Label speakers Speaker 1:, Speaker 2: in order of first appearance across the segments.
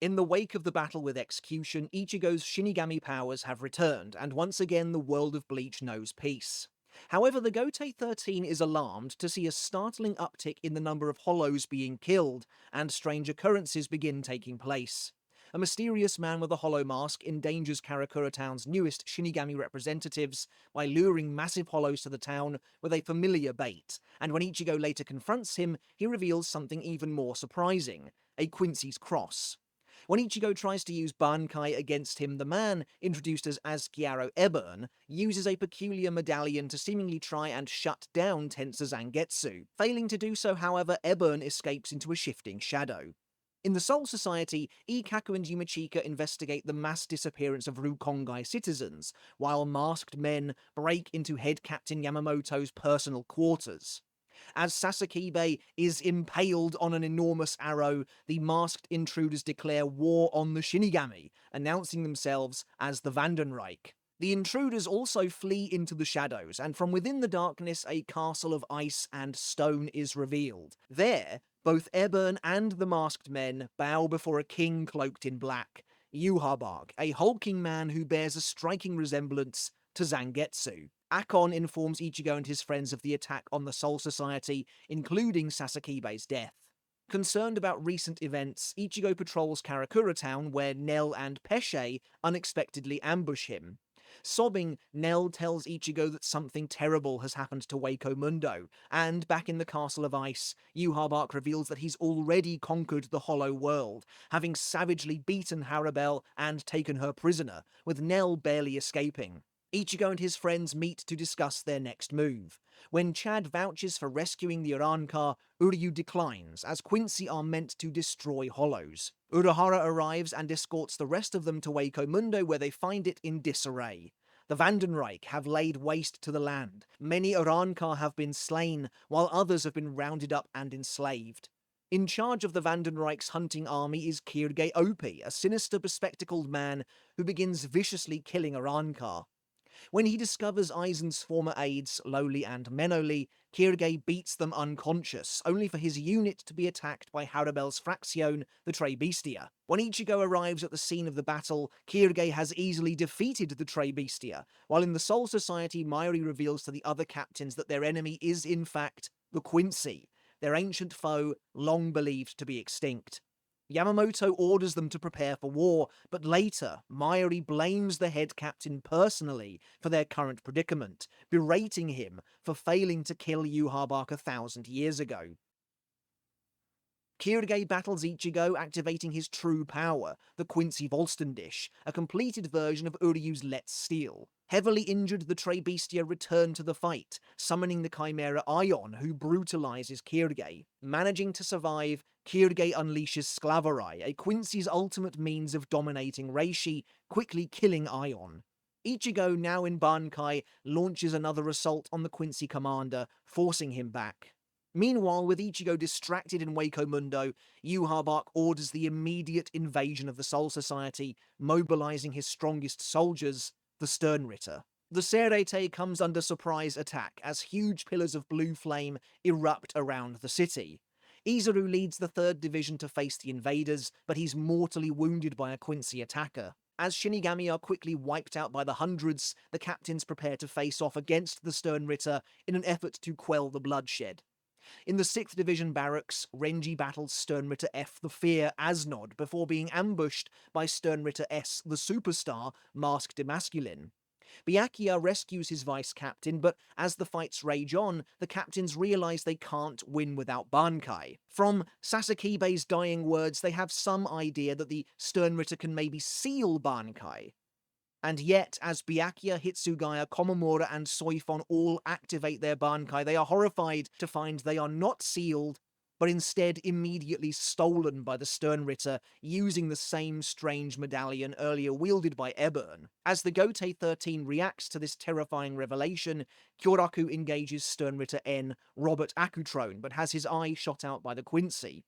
Speaker 1: In the wake of the battle with Execution, Ichigo's Shinigami powers have returned, and once again the world of Bleach knows peace. However, the Gotei 13 is alarmed to see a startling uptick in the number of hollows being killed, and strange occurrences begin taking place. A mysterious man with a hollow mask endangers Karakura Town's newest Shinigami representatives by luring massive hollows to the town with a familiar bait, and when Ichigo later confronts him, he reveals something even more surprising, a Quincy's cross. When Ichigo tries to use bankai against him, the man, introduced as Asgiaro Eburn, uses a peculiar medallion to seemingly try and shut down Tensa Zangetsu. Failing to do so, however, Eburn escapes into a shifting shadow. In the Soul Society, Ikaku and Yumachika investigate the mass disappearance of Rukongai citizens, while masked men break into Head Captain Yamamoto's personal quarters. As Sasakibe is impaled on an enormous arrow, the masked intruders declare war on the Shinigami, announcing themselves as the Vandenreich. The intruders also flee into the shadows, and from within the darkness a castle of ice and stone is revealed. There, both Eburn and the masked men bow before a king cloaked in black, Yuhabak, a hulking man who bears a striking resemblance to Zangetsu. Akon informs Ichigo and his friends of the attack on the Soul Society, including Sasakibe's death. Concerned about recent events, Ichigo patrols Karakura Town, where Nell and Pesce unexpectedly ambush him. Sobbing, Nell tells Ichigo that something terrible has happened to Wako Mundo, and back in the Castle of Ice, Yuhabak reveals that he's already conquered the Hollow World, having savagely beaten Harabel and taken her prisoner, with Nell barely escaping. Ichigo and his friends meet to discuss their next move. When Chad vouches for rescuing the Uranka, Uryu declines, as Quincy are meant to destroy hollows. Urahara arrives and escorts the rest of them to Wako Mundo, where they find it in disarray. The Vandenreich have laid waste to the land. Many Uranka have been slain, while others have been rounded up and enslaved. In charge of the Vandenreich's hunting army is Kirge Opie, a sinister bespectacled man who begins viciously killing Uranka. When he discovers Aizen's former aides, Lowly and Menoli, Kirge beats them unconscious, only for his unit to be attacked by Harabel's Fraction, the Trebestia. When Ichigo arrives at the scene of the battle, Kirge has easily defeated the Trebestia, while in the Soul Society, Mayuri reveals to the other captains that their enemy is in fact the Quincy, their ancient foe long believed to be extinct. Yamamoto orders them to prepare for war, but later, Mayuri blames the head captain personally for their current predicament, berating him for failing to kill Yuhabak 1,000 years ago. Kirige battles Ichigo, activating his true power, the Quincy Volstendish, a completed version of Uryu's Let's Steal. Heavily injured, the Trebestia return to the fight, summoning the Chimera Ion, who brutalizes Kirige. Managing to survive, Kirige unleashes Sclavarai, a Quincy's ultimate means of dominating Reishi, quickly killing Ion. Ichigo, now in Bankai, launches another assault on the Quincy commander, forcing him back. Meanwhile, with Ichigo distracted in Wako Mundo, Yuhabak orders the immediate invasion of the Soul Society, mobilizing his strongest soldiers, the Sternritter. The Serete comes under surprise attack as huge pillars of blue flame erupt around the city. Izuru leads the 3rd Division to face the invaders, but he's mortally wounded by a Quincy attacker. As Shinigami are quickly wiped out by the hundreds, the captains prepare to face off against the Sternritter in an effort to quell the bloodshed. In the 6th Division barracks, Renji battles Sternritter F the Fear Asnod before being ambushed by Sternritter S the Superstar, masked Emasculine. Byakuya rescues his vice-captain, but as the fights rage on, the captains realize they can't win without Bankai. From Sasakibe's dying words, they have some idea that the Sternritter can maybe seal Bankai. And yet, as Byakuya, Hitsugaya, Komamura, and Soifon all activate their Bankai, they are horrified to find they are not sealed, but instead immediately stolen by the Sternritter, using the same strange medallion earlier wielded by Eburn. As the Gotei 13 reacts to this terrifying revelation, Kyoraku engages Sternritter N, Robert Akutrone, but has his eye shot out by the Quincy.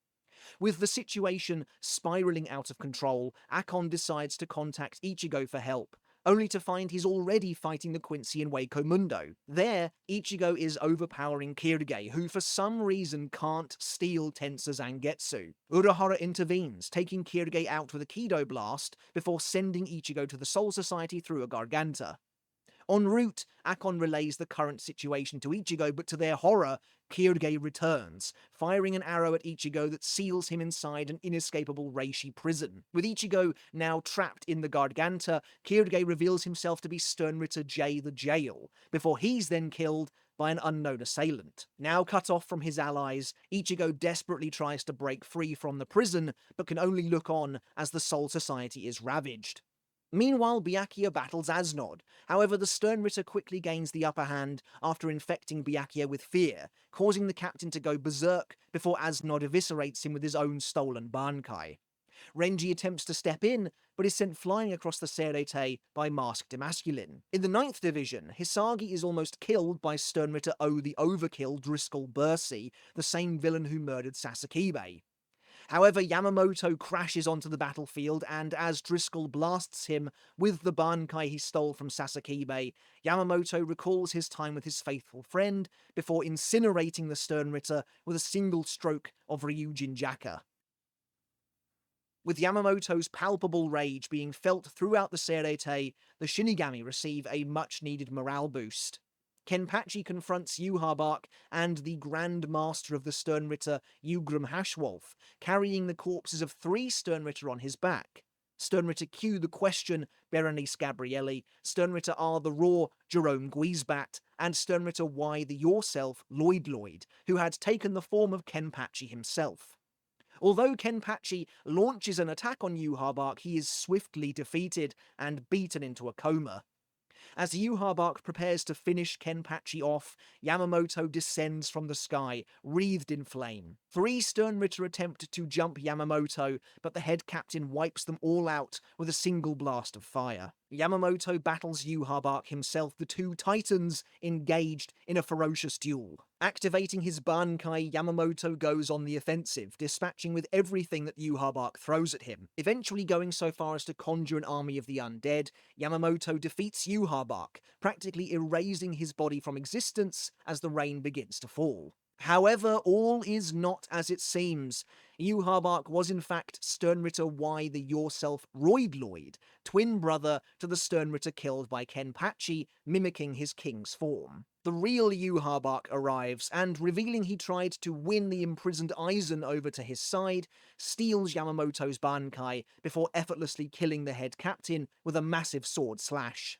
Speaker 1: With the situation spiraling out of control, Akon decides to contact Ichigo for help, only to find he's already fighting the Quincy in Waco Mundo. There, Ichigo is overpowering Kirige, who for some reason can't steal Tensa Zangetsu. Urahara intervenes, taking Kirige out with a Kido Blast before sending Ichigo to the Soul Society through a Garganta. En route, Akon relays the current situation to Ichigo, but to their horror, Kirige returns, firing an arrow at Ichigo that seals him inside an inescapable Reishi prison. With Ichigo now trapped in the Garganta, Kirige reveals himself to be Sternritter J the Jail, before he's then killed by an unknown assailant. Now cut off from his allies, Ichigo desperately tries to break free from the prison, but can only look on as the Soul Society is ravaged. Meanwhile, Byakuya battles Asnod. However, the Sternritter quickly gains the upper hand after infecting Byakuya with fear, causing the captain to go berserk before Asnod eviscerates him with his own stolen bankai. Renji attempts to step in, but is sent flying across the Serete by Masked Emasculine. In the 9th Division, Hisagi is almost killed by Sternritter O the Overkill Driscoll Bursey, the same villain who murdered Sasakibe. However, Yamamoto crashes onto the battlefield, and as Driscoll blasts him with the bankai he stole from Sasakibe, Yamamoto recalls his time with his faithful friend before incinerating the Sternritter with a single stroke of Ryujin Jaka. With Yamamoto's palpable rage being felt throughout the Serete, the Shinigami receive a much-needed morale boost. Kenpachi confronts Yhwach and the Grand Master of the Sternritter, Ugram Hashwolf, carrying the corpses of 3 Sternritter on his back. Sternritter Q the Question, Berenice Gabrielli, Sternritter R the Raw, Jerome Guizbat, and Sternritter Y the Yourself, Lloyd, who had taken the form of Kenpachi himself. Although Kenpachi launches an attack on Yhwach, he is swiftly defeated and beaten into a coma. As Yhwach prepares to finish Kenpachi off, Yamamoto descends from the sky, wreathed in flame. 3 Sternritter attempt to jump Yamamoto, but the head captain wipes them all out with a single blast of fire. Yamamoto battles Yhwach himself, the 2 titans engaged in a ferocious duel. Activating his bankai, Yamamoto goes on the offensive, dispatching with everything that Yhwach throws at him. Eventually going so far as to conjure an army of the undead, Yamamoto defeats Yhwach, practically erasing his body from existence as the rain begins to fall. However, all is not as it seems. Yhwach was in fact Sternritter Y the Yourself Lloyd, twin brother to the Sternritter killed by Kenpachi, mimicking his king's form. The real Yhwach arrives, and revealing he tried to win the imprisoned Aizen over to his side, steals Yamamoto's bankai before effortlessly killing the head captain with a massive sword slash.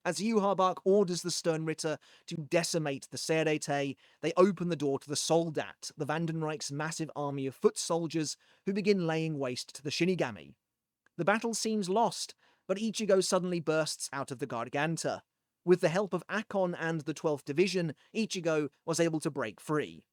Speaker 1: As Yhwach orders the Sternritter to decimate the Serete, they open the door to the Soldat, the Vandenreich's massive army of foot soldiers, who begin laying waste to the Shinigami. The battle seems lost, but Ichigo suddenly bursts out of the Garganta. With the help of Akon and the 12th Division, Ichigo was able to break free.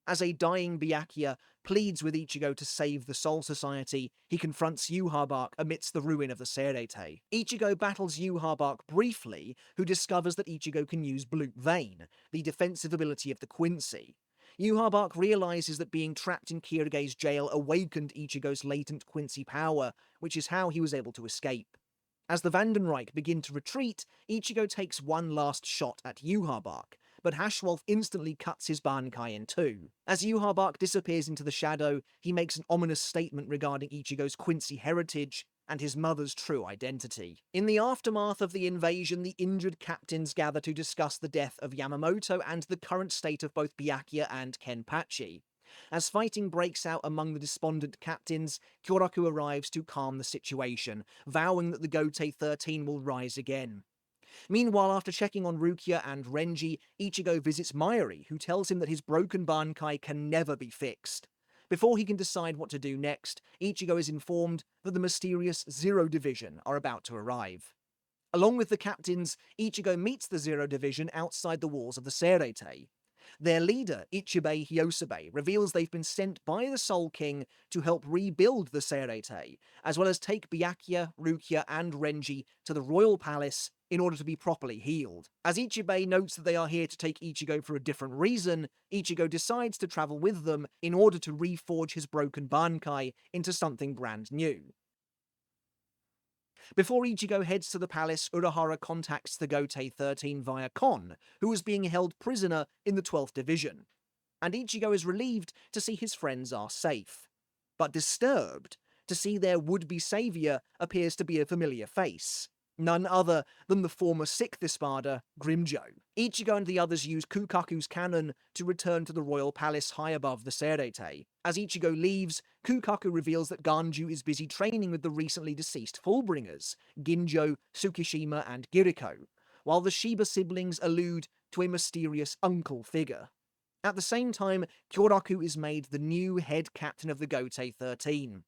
Speaker 1: As a dying Byakuya pleads with Ichigo to save the Soul Society, he confronts Yhwach amidst the ruin of the Serete. Ichigo battles Yhwach briefly, who discovers that Ichigo can use Blue Vein, the defensive ability of the Quincy. Yhwach realizes that being trapped in Kirige's jail awakened Ichigo's latent Quincy power, which is how he was able to escape. As the Vandenreich begin to retreat, Ichigo takes one last shot at Yhwach, but Hashwolf instantly cuts his bankai in 2. As Yhwach disappears into the shadow, he makes an ominous statement regarding Ichigo's Quincy heritage and his mother's true identity. In the aftermath of the invasion, the injured captains gather to discuss the death of Yamamoto and the current state of both Byakuya and Kenpachi. As fighting breaks out among the despondent captains, Kyoraku arrives to calm the situation, vowing that the Gotei 13 will rise again. Meanwhile, after checking on Rukia and Renji, Ichigo visits Mayuri, who tells him that his broken bankai can never be fixed. Before he can decide what to do next, Ichigo is informed that the mysterious Zero Division are about to arrive. Along with the captains, Ichigo meets the Zero Division outside the walls of the Serete. Their leader, Ichibei Hyosabe, reveals they've been sent by the Soul King to help rebuild the Serete, as well as take Byakuya, Rukia, and Renji to the royal palace in order to be properly healed. As Ichibei notes that they are here to take Ichigo for a different reason, Ichigo decides to travel with them in order to reforge his broken bankai into something brand new. Before Ichigo heads to the palace, Urahara contacts the Gotei 13 via Kon, who was being held prisoner in the 12th Division, and Ichigo is relieved to see his friends are safe, but disturbed to see their would-be savior appears to be a familiar face. None other than the former 6th Espada, Grimjo. Ichigo and the others use Kukaku's cannon to return to the royal palace high above the Serete. As Ichigo leaves, Kukaku reveals that Ganju is busy training with the recently deceased Fullbringers, Ginjo, Tsukishima, and Giriko, while the Shiba siblings allude to a mysterious uncle figure. At the same time, Kyoraku is made the new head captain of the Gotei 13.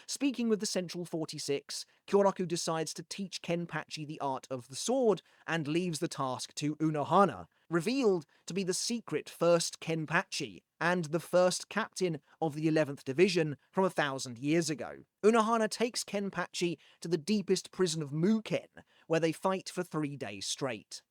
Speaker 1: Speaking with the Central 46, Kyoraku decides to teach Kenpachi the art of the sword and leaves the task to Unohana, revealed to be the secret first Kenpachi and the first captain of the 11th Division from 1,000 years ago. Unohana takes Kenpachi to the deepest prison of Muken, where they fight for 3 days straight.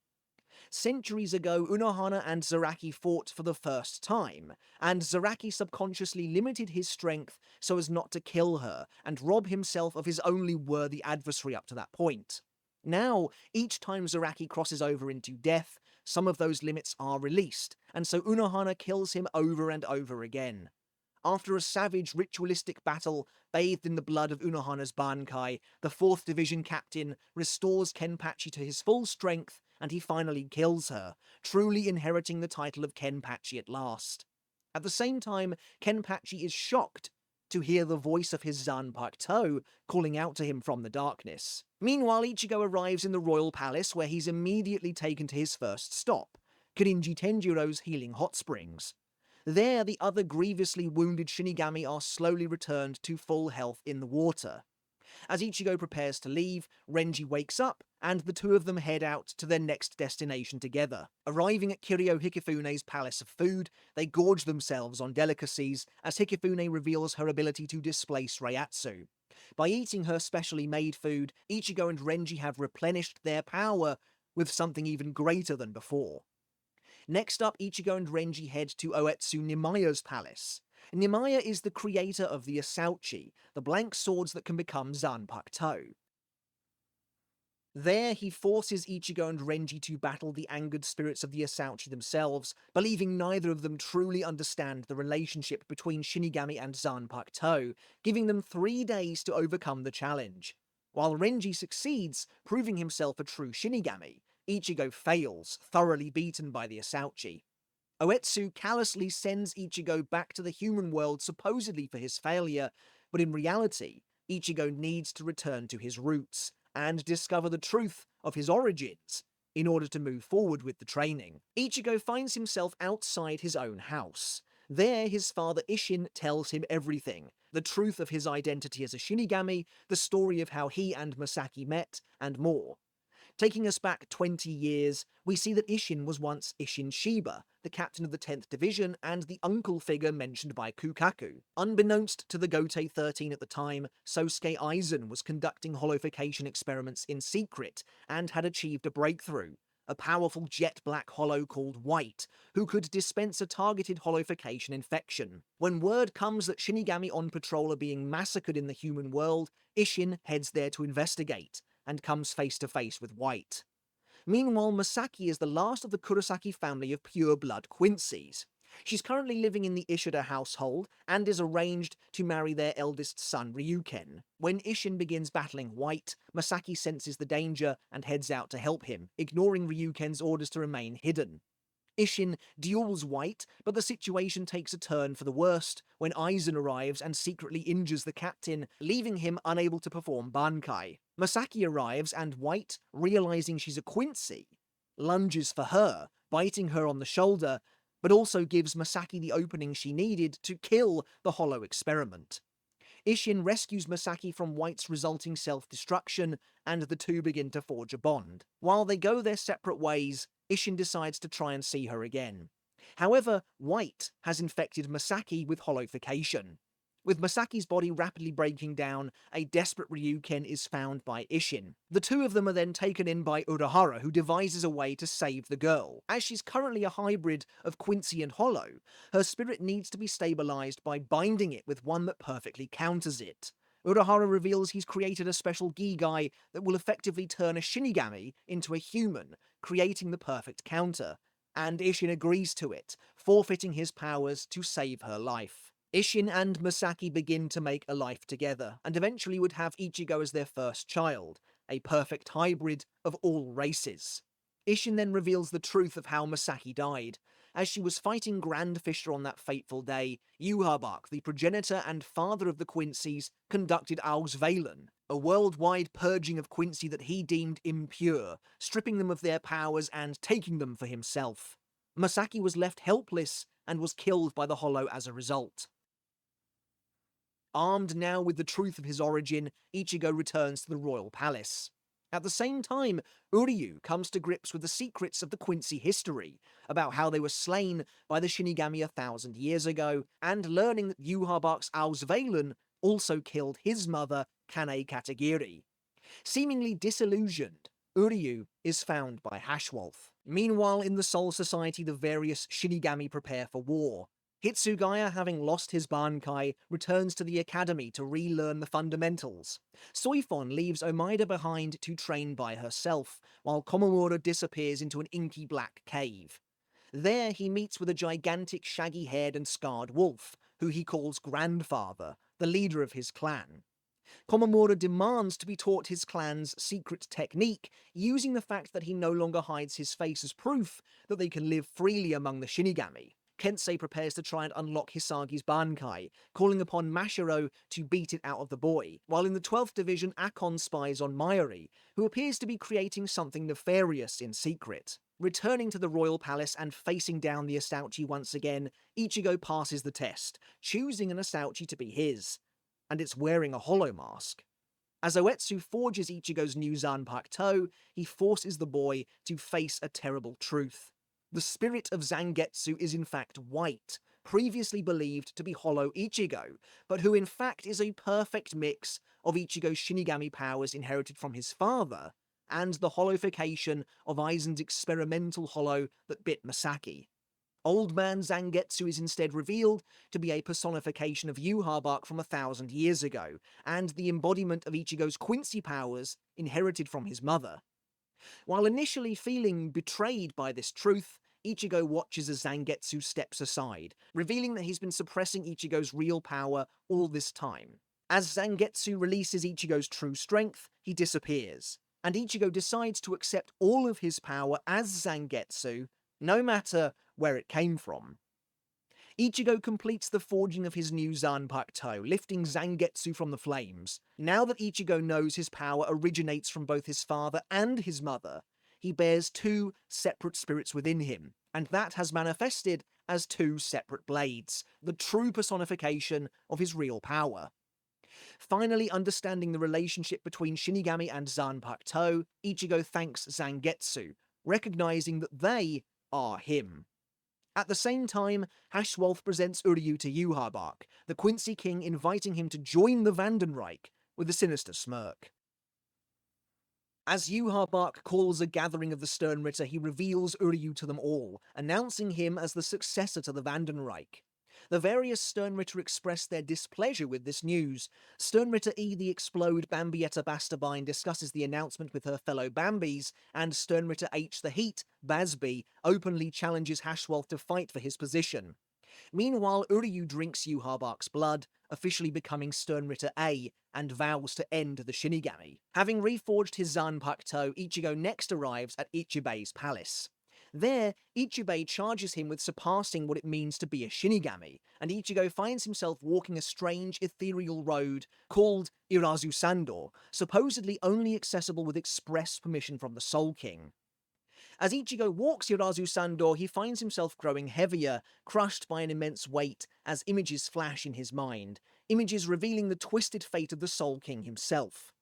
Speaker 1: Centuries ago, Unohana and Zaraki fought for the first time, and Zaraki subconsciously limited his strength so as not to kill her and rob himself of his only worthy adversary up to that point. Now, each time Zaraki crosses over into death, some of those limits are released, and so Unohana kills him over and over again. After a savage ritualistic battle bathed in the blood of Unohana's bankai, the 4th Division captain restores Kenpachi to his full strength and he finally kills her, truly inheriting the title of Kenpachi at last. At the same time, Kenpachi is shocked to hear the voice of his Zanpakuto calling out to him from the darkness. Meanwhile, Ichigo arrives in the royal palace where he's immediately taken to his first stop, Kirinji Tenjiro's healing hot springs. There, the other grievously wounded Shinigami are slowly returned to full health in the water. As Ichigo prepares to leave, Renji wakes up, and the two of them head out to their next destination together. Arriving at Kiryu Hikifune's Palace of Food, they gorge themselves on delicacies as Hikifune reveals her ability to displace Reiatsu. By eating her specially made food, Ichigo and Renji have replenished their power with something even greater than before. Next up, Ichigo and Renji head to Oetsu Nimaya's palace. Nimaya is the creator of the Asauchi, the blank swords that can become Zanpakuto. There, he forces Ichigo and Renji to battle the angered spirits of the Asauchi themselves, believing neither of them truly understand the relationship between Shinigami and Zanpakuto, giving them 3 days to overcome the challenge. While Renji succeeds, proving himself a true Shinigami, Ichigo fails, thoroughly beaten by the Asauchi. Oetsu callously sends Ichigo back to the human world supposedly for his failure, but in reality, Ichigo needs to return to his roots and discover the truth of his origins in order to move forward with the training. Ichigo finds himself outside his own house. There, his father Isshin tells him everything, the truth of his identity as a Shinigami, the story of how he and Masaki met, and more. Taking us back 20 years, we see that Isshin was once Isshin Shiba, the captain of the 10th Division and the uncle figure mentioned by Kukaku. Unbeknownst to the Gotei 13 at the time, Sosuke Aizen was conducting holoification experiments in secret and had achieved a breakthrough, a powerful jet black holo called White, who could dispense a targeted holoification infection. When word comes that Shinigami on patrol are being massacred in the human world, Isshin heads there to investigate, and comes face to face with White. Meanwhile, Masaki is the last of the Kurosaki family of pure-blood Quincy's. She's currently living in the Ishida household and is arranged to marry their eldest son Ryuken. When Isshin begins battling White, Masaki senses the danger and heads out to help him, ignoring Ryuken's orders to remain hidden. Isshin duels White, but the situation takes a turn for the worst when Aizen arrives and secretly injures the captain, leaving him unable to perform bankai. Masaki arrives and White, realizing she's a Quincy, lunges for her, biting her on the shoulder, but also gives Masaki the opening she needed to kill the hollow experiment. Isshin rescues Masaki from White's resulting self-destruction, and the two begin to forge a bond. While they go their separate ways, Isshin decides to try and see her again. However, White has infected Masaki with holoification. With Masaki's body rapidly breaking down, a desperate Ryuken is found by Isshin. The two of them are then taken in by Urahara, who devises a way to save the girl. As she's currently a hybrid of Quincy and Hollow, her spirit needs to be stabilized by binding it with one that perfectly counters it. Urahara reveals he's created a special Gigai that will effectively turn a Shinigami into a human, creating the perfect counter, and Ishin agrees to it, forfeiting his powers to save her life. Ishin and Masaki begin to make a life together, and eventually would have Ichigo as their first child, a perfect hybrid of all races. Ishin then reveals the truth of how Masaki died. As she was fighting Grand Fisher on that fateful day, Yhwach, the progenitor and father of the Quincy's, conducted Auswählen, a worldwide purging of Quincy that he deemed impure, stripping them of their powers and taking them for himself. Masaki was left helpless and was killed by the Hollow as a result. Armed now with the truth of his origin, Ichigo returns to the royal palace. At the same time, Uryu comes to grips with the secrets of the Quincy history, about how they were slain by the Shinigami 1,000 years ago, and learning that Yhwach's Auswählen also killed his mother, Kane Katagiri. Seemingly disillusioned, Uryu is found by Hashwolf. Meanwhile, in the Soul Society, the various Shinigami prepare for war. Hitsugaya, having lost his bankai, returns to the academy to relearn the fundamentals. Soifon leaves Omaida behind to train by herself, while Komamura disappears into an inky black cave. There he meets with a gigantic shaggy-haired and scarred wolf, who he calls Grandfather, the leader of his clan. Komamura demands to be taught his clan's secret technique, using the fact that he no longer hides his face as proof that they can live freely among the Shinigami. Kensei prepares to try and unlock Hisagi's bankai, calling upon Mashiro to beat it out of the boy, while in the 12th Division Akon spies on Mayuri, who appears to be creating something nefarious in secret. Returning to the royal palace and facing down the Asauchi once again, Ichigo passes the test, choosing an Asauchi to be his, and it's wearing a hollow mask. As Oetsu forges Ichigo's new Zanpakuto, he forces the boy to face a terrible truth. The spirit of Zangetsu is in fact white, previously believed to be Hollow Ichigo, but who in fact is a perfect mix of Ichigo's Shinigami powers inherited from his father, and the hollowification of Aizen's experimental hollow that bit Masaki. Old Man Zangetsu is instead revealed to be a personification of Yhwach from 1,000 years ago, and the embodiment of Ichigo's Quincy powers inherited from his mother. While initially feeling betrayed by this truth, Ichigo watches as Zangetsu steps aside, revealing that he's been suppressing Ichigo's real power all this time. As Zangetsu releases Ichigo's true strength, he disappears, and Ichigo decides to accept all of his power as Zangetsu, no matter where it came from. Ichigo completes the forging of his new Zanpakuto, lifting Zangetsu from the flames. Now that Ichigo knows his power originates from both his father and his mother, he bears two separate spirits within him, and that has manifested as two separate blades, the true personification of his real power. Finally understanding the relationship between Shinigami and Zanpakuto, Ichigo thanks Zangetsu, recognizing that they are him. At the same time, Hashwolf presents Uryu to Yhwach, the Quincy King inviting him to join the Vandenreich with a sinister smirk. As Yhwach calls a gathering of the Sternritter, he reveals Uryu to them all, announcing him as the successor to the Vandenreich. The various Sternritter express their displeasure with this news. Sternritter E the Explode Bambietta Bastabine discusses the announcement with her fellow Bambis, and Sternritter H the Heat, Basby, openly challenges Hashwolf to fight for his position. Meanwhile, Uryu drinks Yhwach's blood, officially becoming Sternritter A, and vows to end the Shinigami. Having reforged his Zanpakuto, Ichigo next arrives at Ichibei's palace. There, Ichibei charges him with surpassing what it means to be a Shinigami, and Ichigo finds himself walking a strange ethereal road called Irazu Sandor, supposedly only accessible with express permission from the Soul King. As Ichigo walks Irazu Sandor, he finds himself growing heavier, crushed by an immense weight, as images flash in his mind, images revealing the twisted fate of the Soul King himself.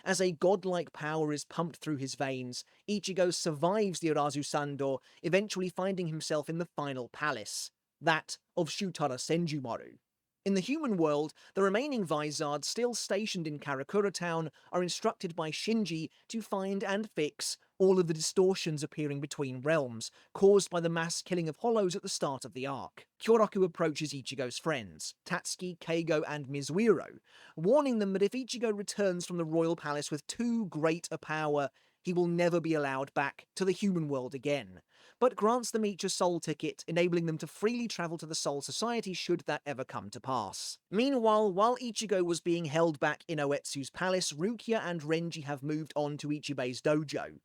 Speaker 1: As a godlike power is pumped through his veins, Ichigo survives the Irazu Sandor, eventually finding himself in the final palace, that of Shutara Senjumaru. In the human world, the remaining Vizards still stationed in Karakura Town are instructed by Shinji to find and fix all of the distortions appearing between realms, caused by the mass killing of Hollows at the start of the arc. Kyoraku approaches Ichigo's friends, Tatsuki, Keigo, and Mizuiro, warning them that if Ichigo returns from the royal palace with too great a power, he will never be allowed back to the human world again, but grants them each a soul ticket, enabling them to freely travel to the Soul Society should that ever come to pass. Meanwhile, while Ichigo was being held back in Oetsu's palace, Rukia and Renji have moved on to Ichibe's dojo.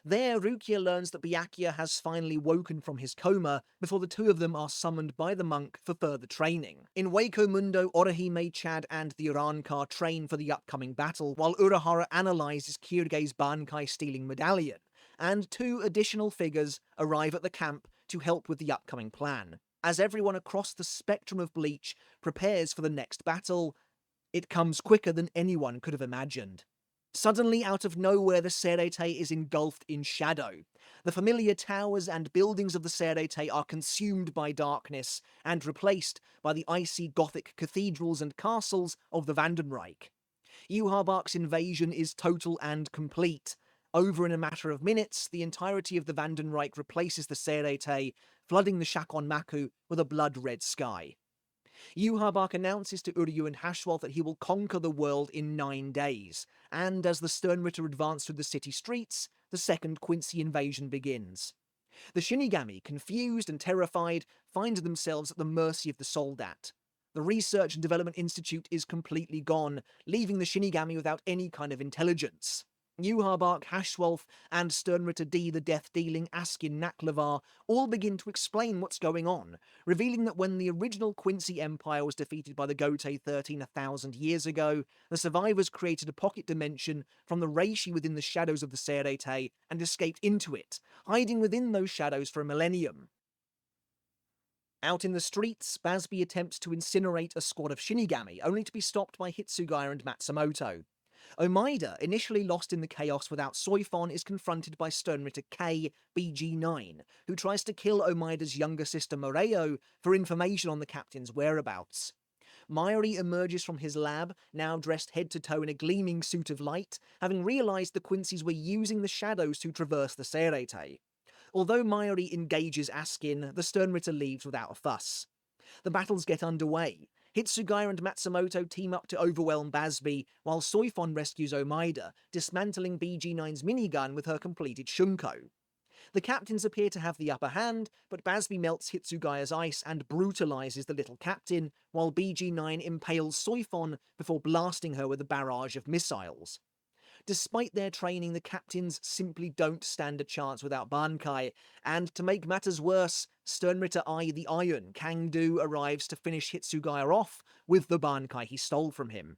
Speaker 1: There, Rukia learns that Byakuya has finally woken from his coma before the two of them are summoned by the monk for further training. In Wako Mundo, Orihime, Chad, and the Urankar train for the upcoming battle, while Urahara analyzes Kirige's bankai stealing medallion, and two additional figures arrive at the camp to help with the upcoming plan. As everyone across the spectrum of Bleach prepares for the next battle, it comes quicker than anyone could have imagined. Suddenly, out of nowhere, the Serete is engulfed in shadow. The familiar towers and buildings of the Serete are consumed by darkness and replaced by the icy Gothic cathedrals and castles of the Vandenreich. Yhwach's invasion is total and complete. Over in a matter of minutes, the entirety of the Vandenreich replaces the Serete, flooding the Shakon Maku with a blood-red sky. Yhwach announces to Uryu and Hashwolf that he will conquer the world in 9 days, and as the Sternritter advance through the city streets, the second Quincy invasion begins. The Shinigami, confused and terrified, find themselves at the mercy of the Soldat. The Research and Development Institute is completely gone, leaving the Shinigami without any kind of intelligence. Yhwach, Hashwolf, and Sternritter D, the death-dealing Askin Naklavar all begin to explain what's going on, revealing that when the original Quincy Empire was defeated by the Gotei 13 1,000 years ago, the survivors created a pocket dimension from the reishi within the shadows of the Serete and escaped into it, hiding within those shadows for a millennium. Out in the streets, Basby attempts to incinerate a squad of Shinigami, only to be stopped by Hitsugaya and Matsumoto. Omaida, initially lost in the chaos without Soifon, is confronted by Sternritter K, BG9, who tries to kill Omaida's younger sister Moreo for information on the captain's whereabouts. Mayuri emerges from his lab, now dressed head to toe in a gleaming suit of light, having realized the Quincy's were using the shadows to traverse the Serete. Although Mayuri engages Askin, the Sternritter leaves without a fuss. The battles get underway. Hitsugaya and Matsumoto team up to overwhelm Basby, while Soifon rescues Omaida, dismantling BG9's minigun with her completed Shunko. The captains appear to have the upper hand, but Basby melts Hitsugaya's ice and brutalizes the little captain, while BG9 impales Soifon before blasting her with a barrage of missiles. Despite their training, the captains simply don't stand a chance without bankai, and to make matters worse, Sternritter I the Iron, Kangdu, arrives to finish Hitsugaya off with the bankai he stole from him.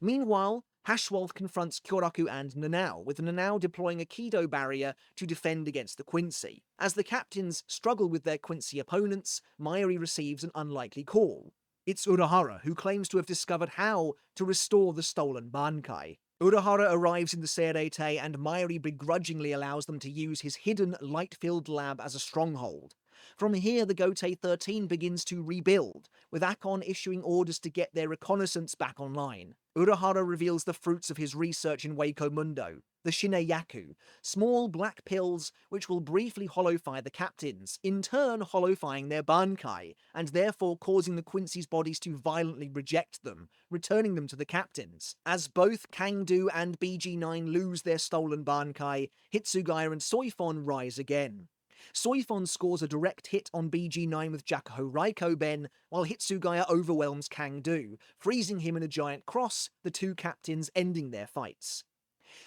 Speaker 1: Meanwhile, Hashwolf confronts Kyoraku and Nanao, with Nanao deploying a Kido barrier to defend against the Quincy. As the captains struggle with their Quincy opponents, Mayuri receives an unlikely call. It's Urahara, who claims to have discovered how to restore the stolen bankai. Urahara arrives in the Serete, and Mayuri begrudgingly allows them to use his hidden light-filled lab as a stronghold. From here, the Gotei 13 begins to rebuild, with Akon issuing orders to get their reconnaissance back online. Urahara reveals the fruits of his research in Wako Mundo, the Shineyaku, small black pills which will briefly holofy the captains, in turn holofying their bankai, and therefore causing the Quincy's bodies to violently reject them, returning them to the captains. As both Kangdu and BG9 lose their stolen bankai, Hitsugaya and Soifon rise again. Soifon scores a direct hit on BG9 with Jakuho Raiko Ben, while Hitsugaya overwhelms Kangdu, freezing him in a giant cross, the two captains ending their fights.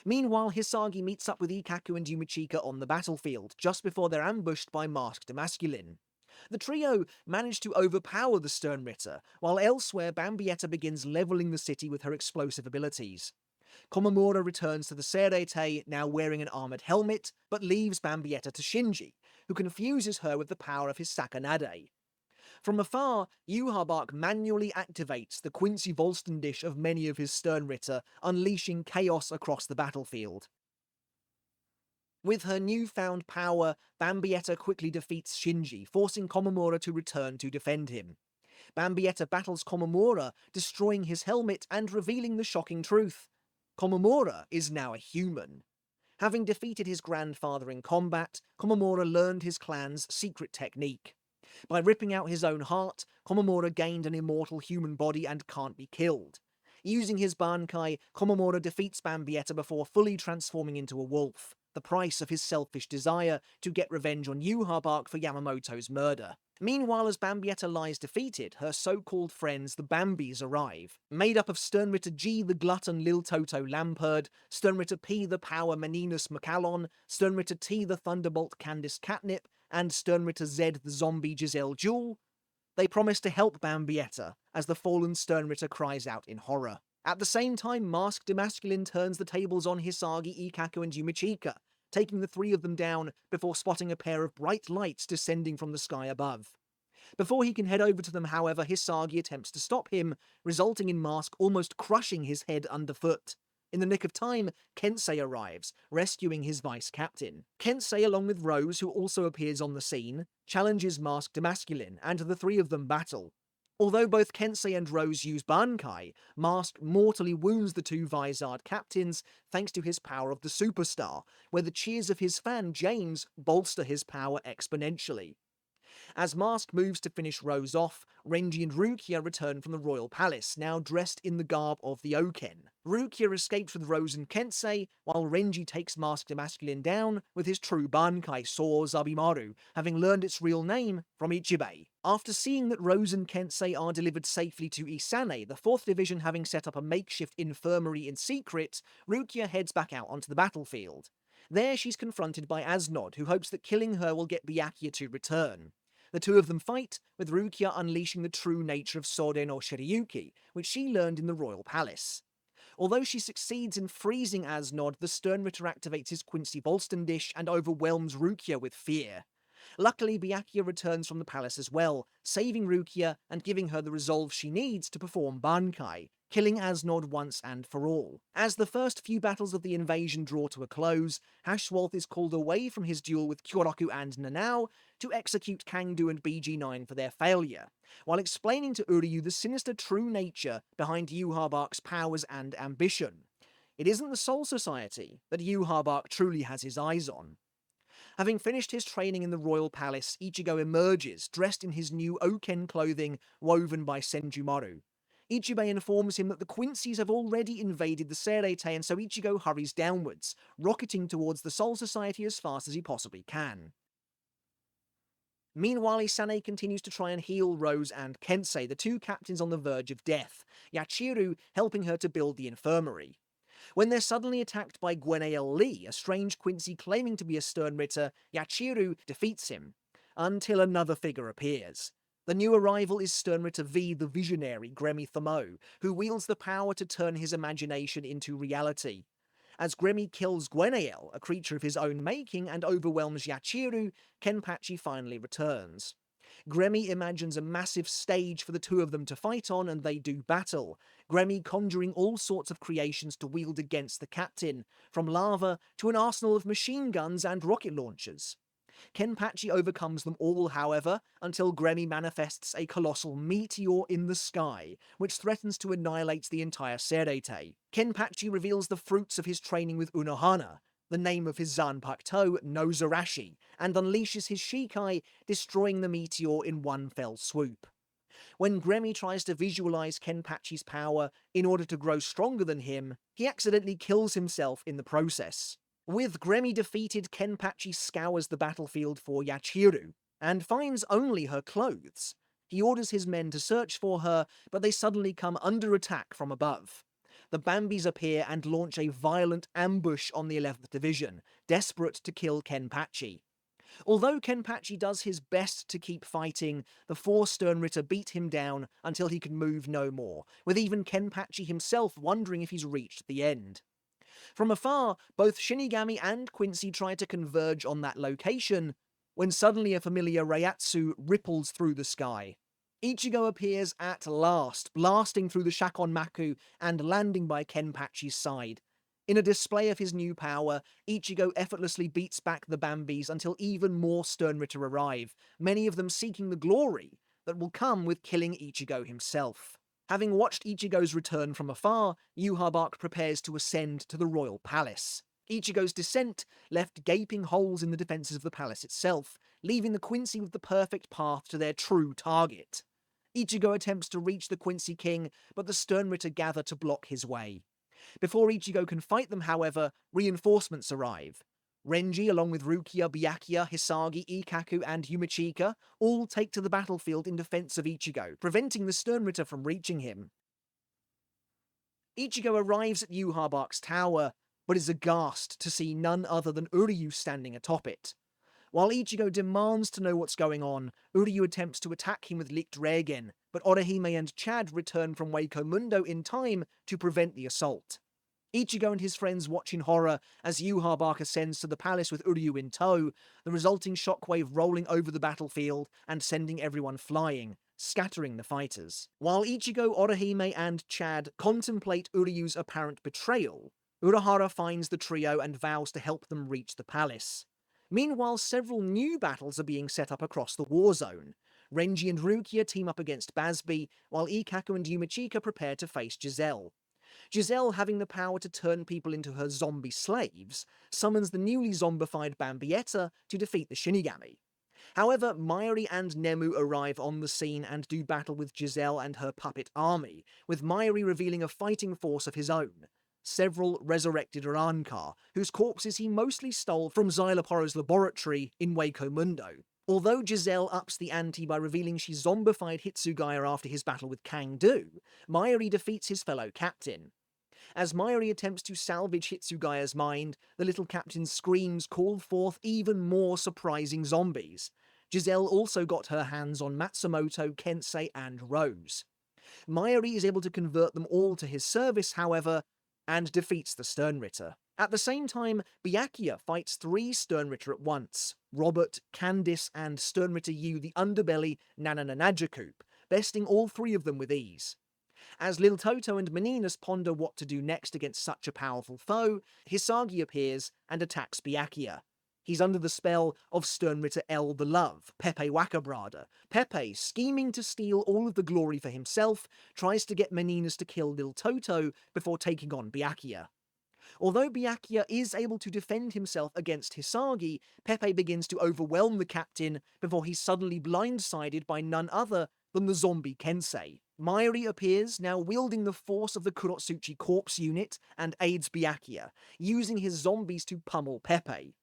Speaker 1: Meanwhile, Hisagi meets up with Ikaku and Yumichika on the battlefield, just before they're ambushed by masked masculine. The trio manage to overpower the Sternritter, while elsewhere Bambietta begins leveling the city with her explosive abilities. Komamura returns to the Serete, now wearing an armoured helmet, but leaves Bambietta to Shinji, who confuses her with the power of his Sakanade. From afar, Yhwach manually activates the Quincy Volston dish of many of his Sternritter, unleashing chaos across the battlefield. With her newfound power, Bambietta quickly defeats Shinji, forcing Komamura to return to defend him. Bambietta battles Komamura, destroying his helmet and revealing the shocking truth. Komamura is now a human. Having defeated his grandfather in combat, Komamura learned his clan's secret technique. By ripping out his own heart, Komamura gained an immortal human body and can't be killed. Using his bankai, Komamura defeats Bambietta before fully transforming into a wolf, the price of his selfish desire to get revenge on Yhwach for Yamamoto's murder. Meanwhile, as Bambietta lies defeated, her so-called friends, the Bambis, arrive. Made up of Sternritter G, the glutton Lil Toto Lamperd, Sternritter P, the power Meninus Macallon, Sternritter T, the thunderbolt Candice Catnip, and Sternritter Z, the zombie Giselle Jewel, they promise to help Bambietta as the fallen Sternritter cries out in horror. At the same time, Masked Demasculine turns the tables on Hisagi, Ikaku, and Yumichika, taking the three of them down before spotting a pair of bright lights descending from the sky above. Before he can head over to them, however, Hisagi attempts to stop him, resulting in Mask almost crushing his head underfoot. In the nick of time, Kensei arrives, rescuing his vice-captain. Kensei, along with Rose, who also appears on the scene, challenges Masked Demasculine, and the three of them battle. Although both Kensei and Rose use bankai, Mask mortally wounds the two Vizard captains thanks to his power of the Superstar, where the cheers of his fan James bolster his power exponentially. As Mask moves to finish Rose off, Renji and Rukia return from the royal palace, now dressed in the garb of the Oken. Rukia escapes with Rose and Kensei, while Renji takes Masked Demasculine down with his true bankai, Sou Zabimaru, having learned its real name from Ichibei. After seeing that Rose and Kensei are delivered safely to Isane, the 4th Division having set up a makeshift infirmary in secret, Rukia heads back out onto the battlefield. There she's confronted by Asnod, who hopes that killing her will get Byakuya to return. The two of them fight, with Rukia unleashing the true nature of Sode no Shirayuki, which she learned in the royal palace. Although she succeeds in freezing Asnod, the Sternritter activates his Quincy Volston dish and overwhelms Rukia with fear. Luckily, Byakuya returns from the palace as well, saving Rukia and giving her the resolve she needs to perform bankai, killing Asnod once and for all. As the first few battles of the invasion draw to a close, Hashwolf is called away from his duel with Kyoroku and Nanao to execute Kangdu and BG9 for their failure, while explaining to Uryu the sinister true nature behind Yhwach's powers and ambition. It isn't the Soul Society that Yhwach truly has his eyes on. Having finished his training in the royal palace, Ichigo emerges, dressed in his new Oken clothing woven by Senjumaru. Ichibei informs him that the Quincy's have already invaded the Serete, and so Ichigo hurries downwards, rocketing towards the Soul Society as fast as he possibly can. Meanwhile, Isane continues to try and heal Rose and Kensei, the two captains on the verge of death, Yachiru helping her to build the infirmary. When they're suddenly attacked by Gwenael Lee, a strange Quincy claiming to be a Sternritter, Yachiru defeats him, until another figure appears. The new arrival is Sternritter V, the visionary Gremmy Thamo, who wields the power to turn his imagination into reality. As Gremmy kills Gwenael, a creature of his own making, and overwhelms Yachiru, Kenpachi finally returns. Gremmy imagines a massive stage for the two of them to fight on, and they do battle, Gremmy conjuring all sorts of creations to wield against the captain, from lava to an arsenal of machine guns and rocket launchers. Kenpachi overcomes them all, however, until Gremmy manifests a colossal meteor in the sky, which threatens to annihilate the entire Serete. Kenpachi reveals the fruits of his training with Unohana, the name of his Zanpakuto, Nozarashi, and unleashes his Shikai, destroying the meteor in one fell swoop. When Gremmy tries to visualize Kenpachi's power in order to grow stronger than him, he accidentally kills himself in the process. With Gremmy defeated, Kenpachi scours the battlefield for Yachiru, and finds only her clothes. He orders his men to search for her, but they suddenly come under attack from above. The Bambis appear and launch a violent ambush on the 11th Division, desperate to kill Kenpachi. Although Kenpachi does his best to keep fighting, the 4 Sternritter beat him down until he could move no more, with even Kenpachi himself wondering if he's reached the end. From afar, both Shinigami and Quincy try to converge on that location, when suddenly a familiar Reiatsu ripples through the sky. Ichigo appears at last, blasting through the Shakon Maku and landing by Kenpachi's side. In a display of his new power, Ichigo effortlessly beats back the Bambis until even more Sternritter arrive, many of them seeking the glory that will come with killing Ichigo himself. Having watched Ichigo's return from afar, Yhwach prepares to ascend to the royal palace. Ichigo's descent left gaping holes in the defences of the palace itself, leaving the Quincy with the perfect path to their true target. Ichigo attempts to reach the Quincy King, but the Sternritter gather to block his way. Before Ichigo can fight them, however, reinforcements arrive. Renji, along with Rukia, Byakuya, Hisagi, Ikkaku, and Yumachika, all take to the battlefield in defense of Ichigo, preventing the Sternritter from reaching him. Ichigo arrives at Yhwach's tower, but is aghast to see none other than Uryu standing atop it. While Ichigo demands to know what's going on, Uryu attempts to attack him with Licht Regen, but Orihime and Chad return from Wako Mundo in time to prevent the assault. Ichigo and his friends watch in horror as Yhwach ascends to the palace with Uryu in tow, the resulting shockwave rolling over the battlefield and sending everyone flying, scattering the fighters. While Ichigo, Orihime, and Chad contemplate Uryu's apparent betrayal, Urahara finds the trio and vows to help them reach the palace. Meanwhile, several new battles are being set up across the war zone. Renji and Rukia team up against Bazby, while Ikkaku and Yumachika prepare to face Giselle. Giselle, having the power to turn people into her zombie slaves, summons the newly zombified Bambietta to defeat the Shinigami. However, Mayuri and Nemu arrive on the scene and do battle with Giselle and her puppet army, with Mayuri revealing a fighting force of his own. Several resurrected Rankar, whose corpses he mostly stole from Xyloporo's laboratory in Wako Mundo. Although Giselle ups the ante by revealing she zombified Hitsugaya after his battle with Kangdu, Mayuri defeats his fellow captain. As Mayuri attempts to salvage Hitsugaya's mind, the little captain's screams call forth even more surprising zombies. Giselle also got her hands on Matsumoto, Kensei, and Rose. Mayuri is able to convert them all to his service, however, and defeats the Sternritter. At the same time, Byakuya fights 3 Sternritter at once: Robert, Candice, and Sternritter U, the underbelly Nanananajacoup, besting all 3 of them with ease. As Lil Toto and Meninas ponder what to do next against such a powerful foe, Hisagi appears and attacks Byakuya. He's under the spell of Sternritter L the Love, Pepe Wakabrada. Pepe, scheming to steal all of the glory for himself, tries to get Meninas to kill Lil Toto before taking on Byakuya. Although Byakuya is able to defend himself against Hisagi, Pepe begins to overwhelm the captain before he's suddenly blindsided by none other than the zombie Kensei. Mayuri appears, now wielding the force of the Kurotsuchi Corpse Unit, and aids Byakuya, using his zombies to pummel Pepe.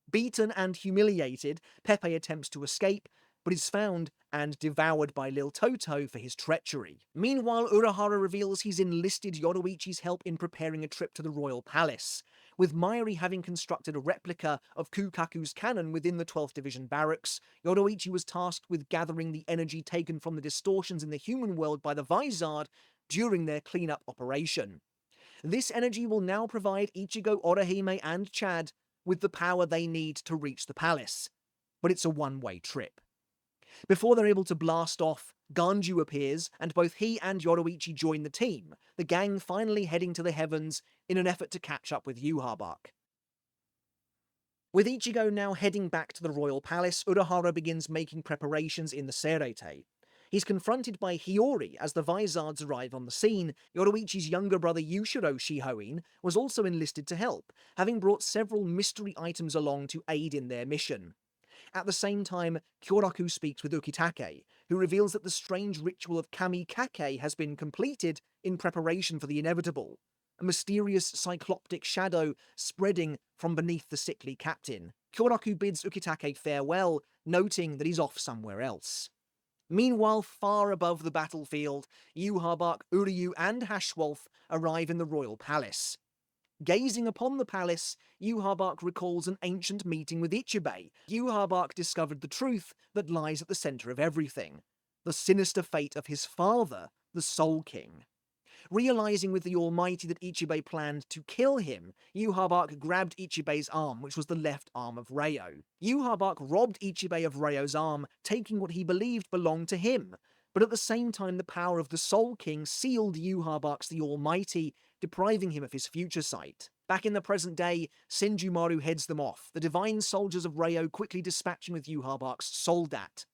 Speaker 1: Beaten and humiliated, Pepe attempts to escape, but is found and devoured by Lil Toto for his treachery. Meanwhile, Urahara reveals he's enlisted Yoruichi's help in preparing a trip to the royal palace, with Mayuri having constructed a replica of Kukaku's cannon within the 12th Division barracks. Yoruichi was tasked with gathering the energy taken from the distortions in the human world by the Vizard during their cleanup operation. This energy will now provide Ichigo, Orihime, and Chad with the power they need to reach the palace, but it's a one-way trip. Before they're able to blast off, Ganju appears, and both he and Yoruichi join the team, the gang finally heading to the heavens in an effort to catch up with Yhwach. With Ichigo now heading back to the royal palace, Urahara begins making preparations in the Serete. He's confronted by Hiyori as the Vizards arrive on the scene. Yoruichi's younger brother Yushiro Shihoin was also enlisted to help, having brought several mystery items along to aid in their mission. At the same time, Kyoraku speaks with Ukitake, who reveals that the strange ritual of Kamikake has been completed in preparation for the inevitable, a mysterious cycloptic shadow spreading from beneath the sickly captain. Kyoraku bids Ukitake farewell, noting that he's off somewhere else. Meanwhile, far above the battlefield, Yhwach, Uryu, and Hashwolf arrive in the royal palace. Gazing upon the palace, Yhwach recalls an ancient meeting with Ichibei. Yhwach discovered the truth that lies at the center of everything: the sinister fate of his father, the Soul King. Realizing with the Almighty that Ichibei planned to kill him, Yhwach grabbed Ichibei's arm, which was the left arm of Ryo. Yhwach robbed Ichibei of Ryo's arm, taking what he believed belonged to him. But at the same time, the power of the Soul King sealed Yhwach's the Almighty, depriving him of his future sight. Back in the present day, Senjumaru heads them off, the divine soldiers of Ryo quickly dispatching with Yhwach's Soldat.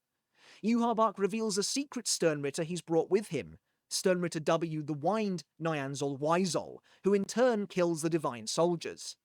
Speaker 1: Yhwach reveals a secret Sternritter he's brought with him, Sternritter W the Wind Nyanzol Wyzol, who in turn kills the Divine Soldiers.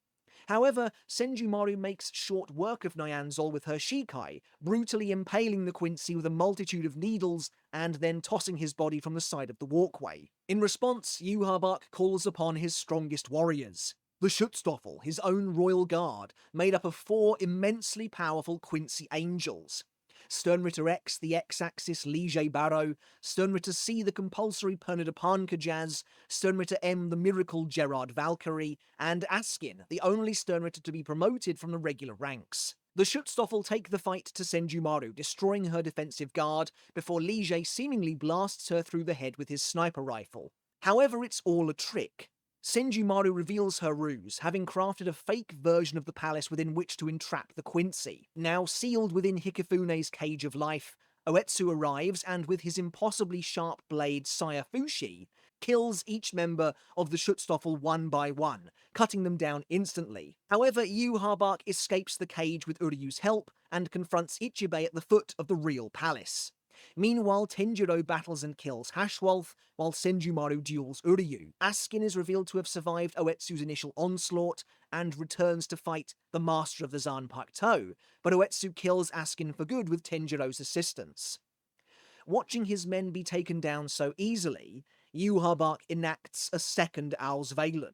Speaker 1: However, Senjumaru makes short work of Nyanzol with her Shikai, brutally impaling the Quincy with a multitude of needles and then tossing his body from the side of the walkway. In response, Yhwach calls upon his strongest warriors, the Schutzstoffel, his own royal guard, made up of 4 immensely powerful Quincy angels. Sternritter X, the X-axis Lige Barrow, Sternritter C, the compulsory Pernida Kajaz, Sternritter M, the miracle Gerard Valkyrie, and Askin, the only Sternritter to be promoted from the regular ranks. The Schutzstoffel take the fight to Senjumaru, destroying her defensive guard, before Lige seemingly blasts her through the head with his sniper rifle. However, it's all a trick. Senjumaru reveals her ruse, having crafted a fake version of the palace within which to entrap the Quincy. Now sealed within Hikafune's cage of life, Oetsu arrives and with his impossibly sharp blade Sayafushi, kills each member of the Schutzstoffel one by one, cutting them down instantly. However, Yhwach escapes the cage with Uryu's help and confronts Ichibei at the foot of the real palace. Meanwhile, Tenjiro battles and kills Hashwolf, while Senjumaru duels Uryu. Askin is revealed to have survived Oetsu's initial onslaught, and returns to fight the master of the Zanpakuto, but Oetsu kills Askin for good with Tenjiro's assistance. Watching his men be taken down so easily, Yhwach enacts a second Owl's Valen.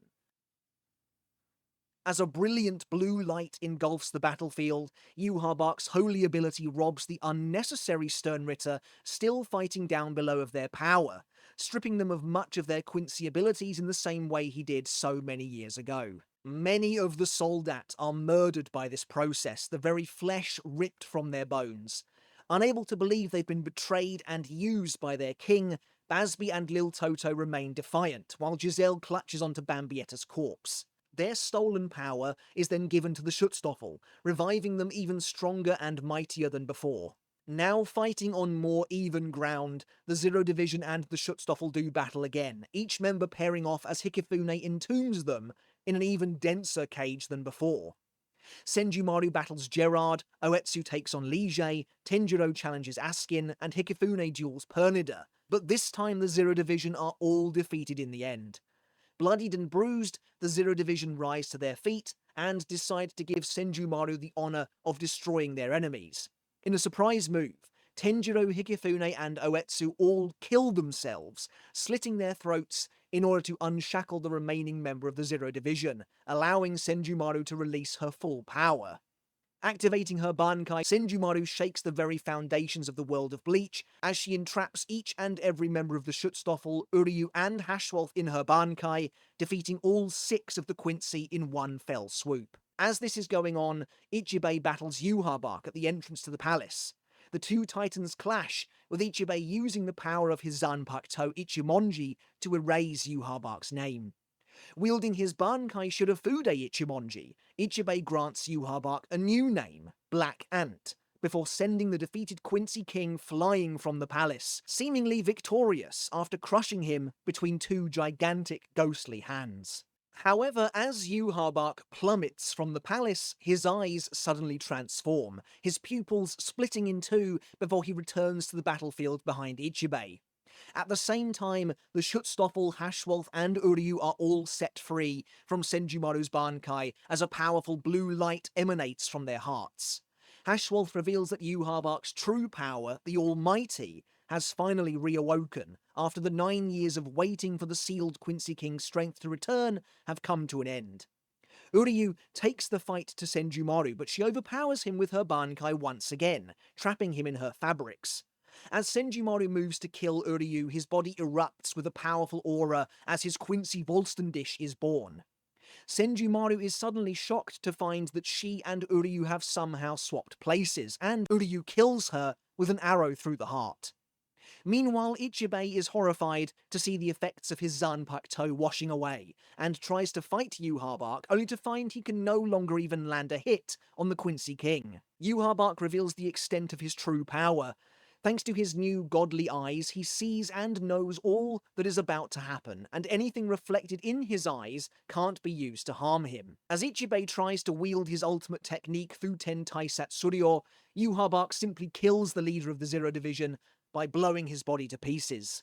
Speaker 1: As a brilliant blue light engulfs the battlefield, Yhwach's holy ability robs the unnecessary Sternritter still fighting down below of their power, stripping them of much of their Quincy abilities in the same way he did so many years ago. Many of the Soldat are murdered by this process, the very flesh ripped from their bones. Unable to believe they've been betrayed and used by their king, Basby and Lil Toto remain defiant, while Giselle clutches onto Bambietta's corpse. Their stolen power is then given to the Schutzstoffel, reviving them even stronger and mightier than before. Now fighting on more even ground, the Zero Division and the Schutzstoffel do battle again, each member pairing off as Hikifune entombs them in an even denser cage than before. Senjumaru battles Gerard, Oetsu takes on Lige, Tenjiro challenges Askin, and Hikifune duels Pernida, but this time the Zero Division are all defeated in the end. Bloodied and bruised, the Zero Division rise to their feet and decide to give Senjumaru the honor of destroying their enemies. In a surprise move, Tenjiro, Hikifune, and Oetsu all kill themselves, slitting their throats in order to unshackle the remaining member of the Zero Division, allowing Senjumaru to release her full power. Activating her bankai, Senjumaru shakes the very foundations of the world of Bleach as she entraps each and every member of the Schutzstoffel, Uryu, and Hashwolf in her bankai, defeating all 6 of the Quincy in one fell swoop. As this is going on, Ichibei battles Yhwach at the entrance to the palace. The two titans clash, with Ichibei using the power of his Zanpakuto Ichimonji to erase Yhwach's name. Wielding his bankai Shirafude Ichimonji, Ichibei grants Yhwach a new name, Black Ant, before sending the defeated Quincy King flying from the palace, seemingly victorious after crushing him between 2 gigantic ghostly hands. However, as Yhwach plummets from the palace, his eyes suddenly transform, his pupils splitting in 2 before he returns to the battlefield behind Ichibei. At the same time, the Schutzstoffel, Hashwolf, and Uryu are all set free from Senjumaru's bankai as a powerful blue light emanates from their hearts. Hashwolf reveals that Yhwach's true power, the Almighty, has finally reawoken after the 9 years of waiting for the sealed Quincy King's strength to return have come to an end. Uryu takes the fight to Senjumaru, but she overpowers him with her bankai once again, trapping him in her fabrics. As Senjumaru moves to kill Uryu, his body erupts with a powerful aura as his Quincy Volstendish is born. Senjumaru is suddenly shocked to find that she and Uryu have somehow swapped places, and Uryu kills her with an arrow through the heart. Meanwhile, Ichibei is horrified to see the effects of his Zanpakuto washing away, and tries to fight Yhwach, only to find he can no longer even land a hit on the Quincy King. Yhwach reveals the extent of his true power, Thanks to his new godly eyes, he sees and knows all that is about to happen, and anything reflected in his eyes can't be used to harm him. As Ichibei tries to wield his ultimate technique, Futen Taisatsuryo, Yhwach simply kills the leader of the Zero Division by blowing his body to pieces.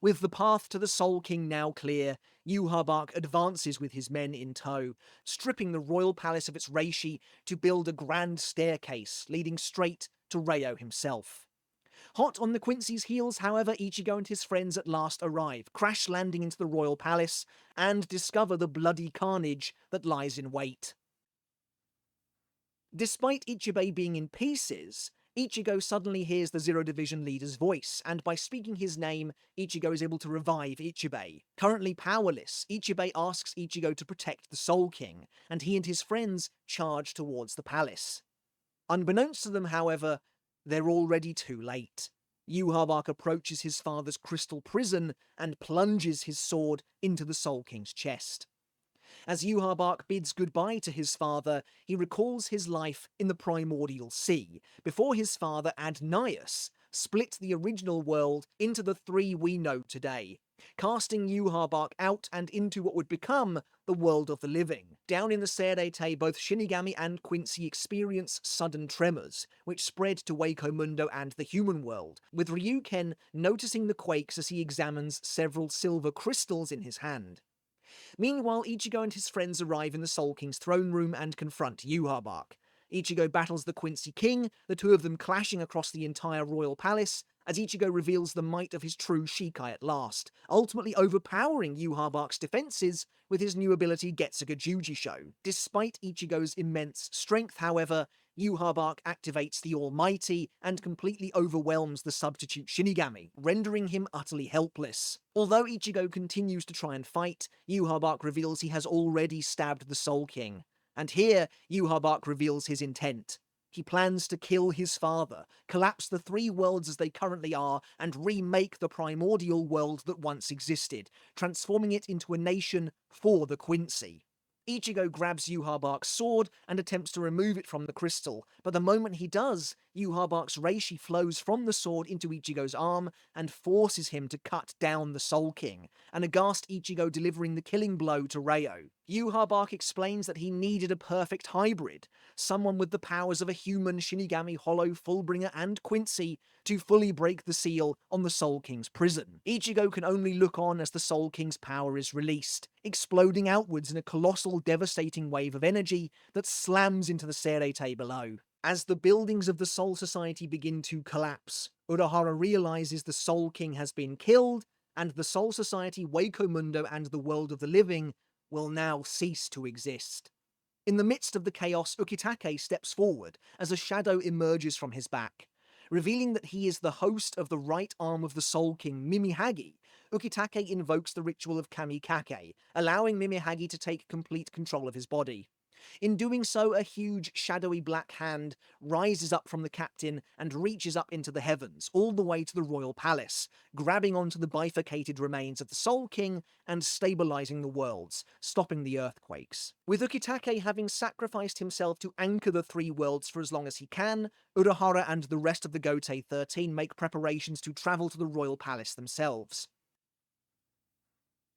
Speaker 1: With the path to the Soul King now clear, Yhwach advances with his men in tow, stripping the royal palace of its reishi to build a grand staircase leading straight to Reo himself. Hot on the Quincy's heels, however, Ichigo and his friends at last arrive, crash landing into the royal palace, and discover the bloody carnage that lies in wait. Despite Ichibei being in pieces, Ichigo suddenly hears the Zero Division leader's voice, and by speaking his name, Ichigo is able to revive Ichibei. Currently powerless, Ichibei asks Ichigo to protect the Soul King, and he and his friends charge towards the palace. Unbeknownst to them, however, they're already too late. Yhwach approaches his father's crystal prison and plunges his sword into the Soul King's chest. As Yhwach bids goodbye to his father, he recalls his life in the primordial sea, before his father Adnias split the original world into the three we know today, casting Yhwach out and into what would become the world of the living. Down in the Serete, both Shinigami and Quincy experience sudden tremors, which spread to Wako Mundo and the human world, with Ryuken noticing the quakes as he examines several silver crystals in his hand. Meanwhile, Ichigo and his friends arrive in the Soul King's throne room and confront Yhwach. Ichigo battles the Quincy King, the two of them clashing across the entire royal palace, as Ichigo reveals the might of his true Shikai at last, ultimately overpowering Yhwach's defenses with his new ability Getsuga Jujisho. Despite Ichigo's immense strength, however, Yhwach activates the Almighty and completely overwhelms the substitute Shinigami, rendering him utterly helpless. Although Ichigo continues to try and fight, Yhwach reveals he has already stabbed the Soul King. And here, Yhwach reveals his intent. He plans to kill his father, collapse the three worlds as they currently are, and remake the primordial world that once existed, transforming it into a nation for the Quincy. Ichigo grabs Yhwach's sword and attempts to remove it from the crystal, but the moment he does, Yhwach's reishi flows from the sword into Ichigo's arm and forces him to cut down the Soul King, an aghast Ichigo delivering the killing blow to Reo. Yhwach explains that he needed a perfect hybrid, someone with the powers of a human Shinigami Hollow Fullbringer and Quincy, to fully break the seal on the Soul King's prison. Ichigo can only look on as the Soul King's power is released, exploding outwards in a colossal, devastating wave of energy that slams into the Serete below. As the buildings of the Soul Society begin to collapse, Urahara realizes the Soul King has been killed, and the Soul Society, Wako Mundo, and the world of the living will now cease to exist. In the midst of the chaos, Ukitake steps forward as a shadow emerges from his back. Revealing that he is the host of the right arm of the Soul King, Mimihagi, Ukitake invokes the ritual of Kamikake, allowing Mimihagi to take complete control of his body. In doing so, a huge, shadowy black hand rises up from the captain and reaches up into the heavens, all the way to the royal palace, grabbing onto the bifurcated remains of the Soul King and stabilizing the worlds, stopping the earthquakes. With Ukitake having sacrificed himself to anchor the three worlds for as long as he can, Urahara and the rest of the Gotei 13 make preparations to travel to the royal palace themselves.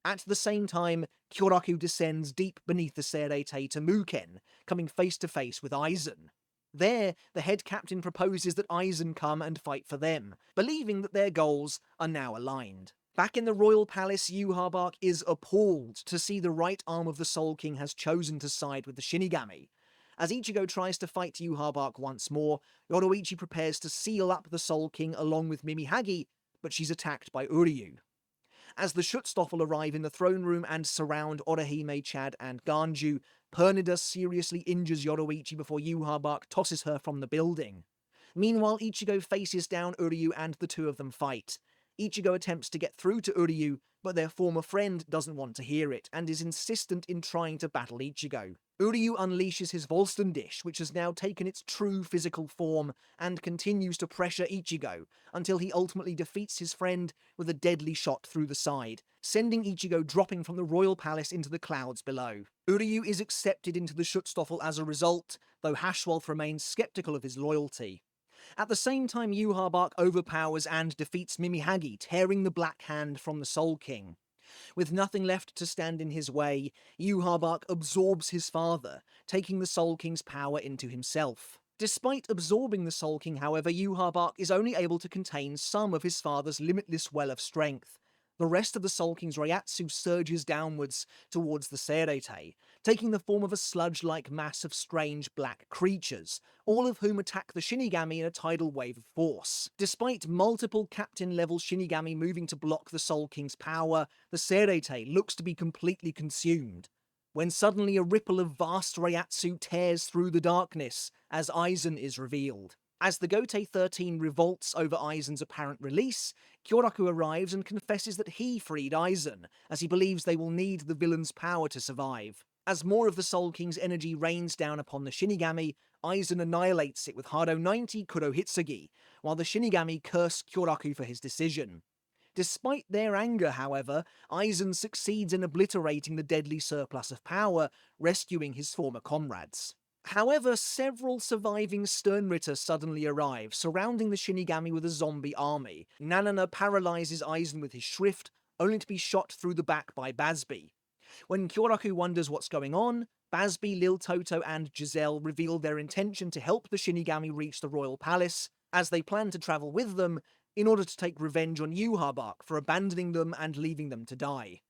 Speaker 1: At the same time, Kyoraku descends deep beneath the Serete to Muken, coming face to face with Aizen. There, the head captain proposes that Aizen come and fight for them, believing that their goals are now aligned. Back in the royal palace, Yhwach is appalled to see the right arm of the Soul King has chosen to side with the Shinigami. As Ichigo tries to fight Yhwach once more, Yoruichi prepares to seal up the Soul King along with Mimihagi, but she's attacked by Uryu. As the Schutzstaffel arrive in the throne room and surround Orihime, Chad, and Ganju, Pernida seriously injures Yoruichi before Yhwach tosses her from the building. Meanwhile, Ichigo faces down Uryu and the two of them fight. Ichigo attempts to get through to Uryu, but their former friend doesn't want to hear it, and is insistent in trying to battle Ichigo. Uryu unleashes his Volston dish, which has now taken its true physical form, and continues to pressure Ichigo, until he ultimately defeats his friend with a deadly shot through the side, sending Ichigo dropping from the royal palace into the clouds below. Uryu is accepted into the Schutzstaffel as a result, though Haschwalth remains skeptical of his loyalty. At the same time, Yhwach overpowers and defeats Mimihagi, tearing the Black Hand from the Soul King. With nothing left to stand in his way, Yhwach absorbs his father, taking the Soul King's power into himself. Despite absorbing the Soul King, however, Yhwach is only able to contain some of his father's limitless well of strength. The rest of the Soul King's Reiatsu surges downwards towards the Serete, taking the form of a sludge-like mass of strange black creatures, all of whom attack the Shinigami in a tidal wave of force. Despite multiple captain-level Shinigami moving to block the Soul King's power, the Serete looks to be completely consumed, when suddenly a ripple of vast Reiatsu tears through the darkness as Aizen is revealed. As the Gotei 13 revolts over Aizen's apparent release, Kyoraku arrives and confesses that he freed Aizen, as he believes they will need the villain's power to survive. As more of the Soul King's energy rains down upon the Shinigami, Aizen annihilates it with Hado 90 Kurohitsugi, while the Shinigami curse Kyoraku for his decision. Despite their anger, however, Aizen succeeds in obliterating the deadly surplus of power, rescuing his former comrades. However, several surviving Sternritter suddenly arrive, surrounding the Shinigami with a zombie army. Nanana paralyzes Aizen with his shrift, only to be shot through the back by Bazby. When Kyoraku wonders what's going on, Bazby, Lil Toto, and Giselle reveal their intention to help the Shinigami reach the royal palace, as they plan to travel with them in order to take revenge on Yhwach for abandoning them and leaving them to die.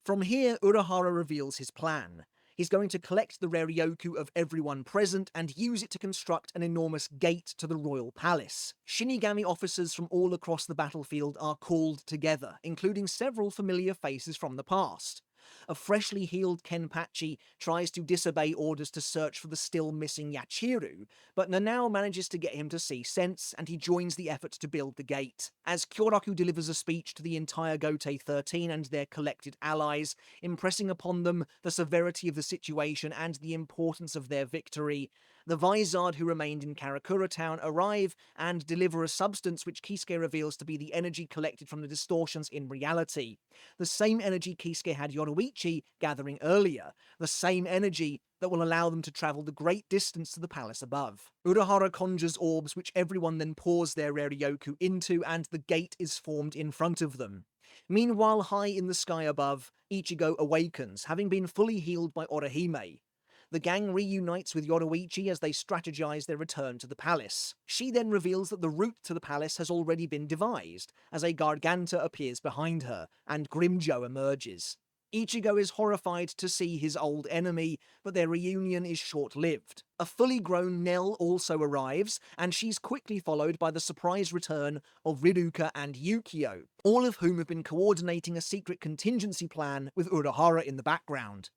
Speaker 1: From here, Urahara reveals his plan. He's going to collect the Reryoku of everyone present and use it to construct an enormous gate to the royal palace. Shinigami officers from all across the battlefield are called together, including several familiar faces from the past. A freshly healed Kenpachi tries to disobey orders to search for the still missing Yachiru, but Nanao manages to get him to see sense, and he joins the effort to build the gate. As Kyoraku delivers a speech to the entire Gotei 13 and their collected allies, impressing upon them the severity of the situation and the importance of their victory, the Vizard who remained in Karakura town arrive and deliver a substance which Kisuke reveals to be the energy collected from the distortions in reality. The same energy Kisuke had Yoruichi gathering earlier, the same energy that will allow them to travel the great distance to the palace above. Urahara conjures orbs which everyone then pours their Reryoku into, and the gate is formed in front of them. Meanwhile, high in the sky above, Ichigo awakens, having been fully healed by Orihime. The gang reunites with Yoruichi as they strategize their return to the palace. She then reveals that the route to the palace has already been devised, as a Garganta appears behind her, and Grimjo emerges. Ichigo is horrified to see his old enemy, but their reunion is short-lived. A fully grown Nell also arrives, and she's quickly followed by the surprise return of Riruka and Yukio, all of whom have been coordinating a secret contingency plan with Urahara in the background.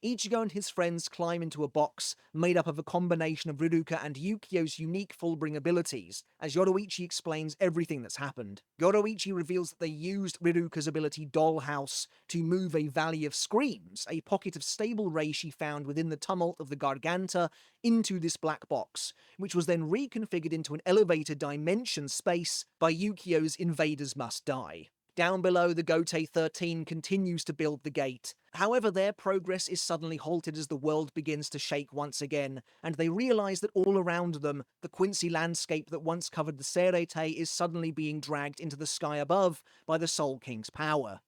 Speaker 1: Ichigo and his friends climb into a box made up of a combination of Riruka and Yukio's unique Fullbring abilities, as Yoruichi explains everything that's happened. Yoruichi reveals that they used Riruka's ability Dollhouse to move a Valley of Screams, a pocket of stable ray she found within the tumult of the Garganta, into this black box, which was then reconfigured into an elevator dimension space by Yukio's Invaders Must Die. Down below, the Gotei 13 continues to build the gate. However, their progress is suddenly halted as the world begins to shake once again, and they realize that all around them, the Quincy landscape that once covered the Serete is suddenly being dragged into the sky above by the Soul King's power.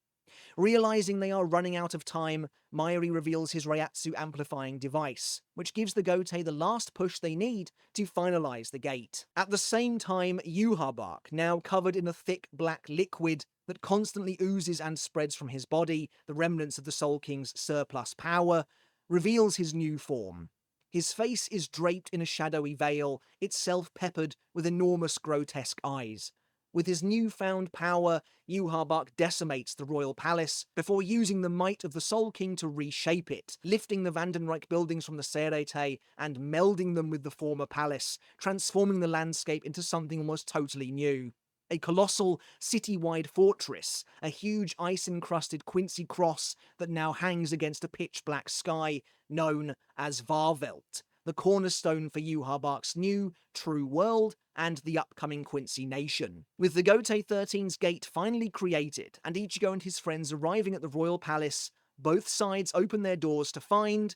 Speaker 1: Realizing they are running out of time, Mayuri reveals his Reiatsu amplifying device, which gives the Gotei the last push they need to finalize the gate. At the same time, Yhwach, now covered in a thick black liquid that constantly oozes and spreads from his body, the remnants of the Soul King's surplus power, reveals his new form. His face is draped in a shadowy veil, itself peppered with enormous grotesque eyes. With his newfound power, Yhwach decimates the royal palace before using the might of the Soul King to reshape it, lifting the Vandenreich buildings from the Serete and melding them with the former palace, transforming the landscape into something almost totally new. A colossal, city-wide fortress, a huge ice-encrusted Quincy cross that now hangs against a pitch-black sky, known as Varvelt, the cornerstone for Yhwach's new, true world and the upcoming Quincy nation. With the Gotei 13's gate finally created, and Ichigo and his friends arriving at the royal palace, both sides open their doors to find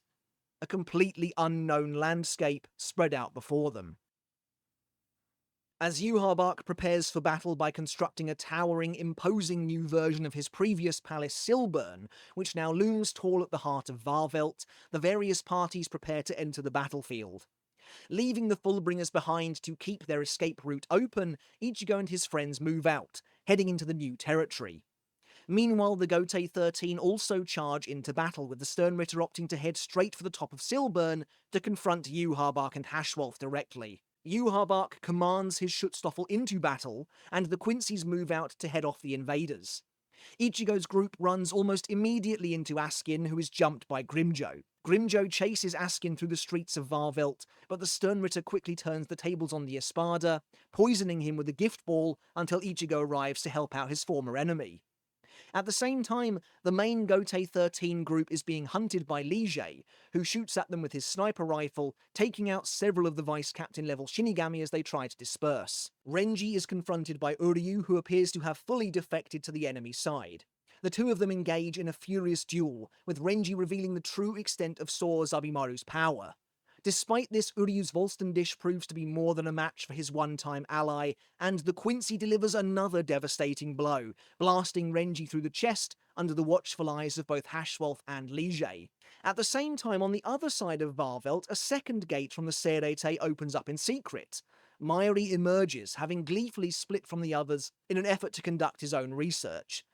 Speaker 1: a completely unknown landscape spread out before them. As Yhwach prepares for battle by constructing a towering, imposing new version of his previous palace Silburn, which now looms tall at the heart of Varvelt, the various parties prepare to enter the battlefield. Leaving the Fullbringers behind to keep their escape route open, Ichigo and his friends move out, heading into the new territory. Meanwhile, the Gotei 13 also charge into battle, with the Sternritter opting to head straight for the top of Silburn to confront Yhwach and Hashwolf directly. Yhwach commands his Schutzstaffel into battle, and the Quincy's move out to head off the invaders. Ichigo's group runs almost immediately into Askin, who is jumped by Grimjo. Grimjo chases Askin through the streets of Varvelt, but the Sternritter quickly turns the tables on the Espada, poisoning him with a gift ball until Ichigo arrives to help out his former enemy. At the same time, the main Gotei 13 group is being hunted by Lige, who shoots at them with his sniper rifle, taking out several of the vice-captain level Shinigami as they try to disperse. Renji is confronted by Uryu, who appears to have fully defected to the enemy side. The two of them engage in a furious duel, with Renji revealing the true extent of Sor Zabimaru's power. Despite this, Uryu's Volston dish proves to be more than a match for his one-time ally, and the Quincy delivers another devastating blow, blasting Renji through the chest under the watchful eyes of both Hashwolf and Lige. At the same time, on the other side of Varvelt, a second gate from the Serete opens up in secret. Mairi emerges, having gleefully split from the others in an effort to conduct his own research.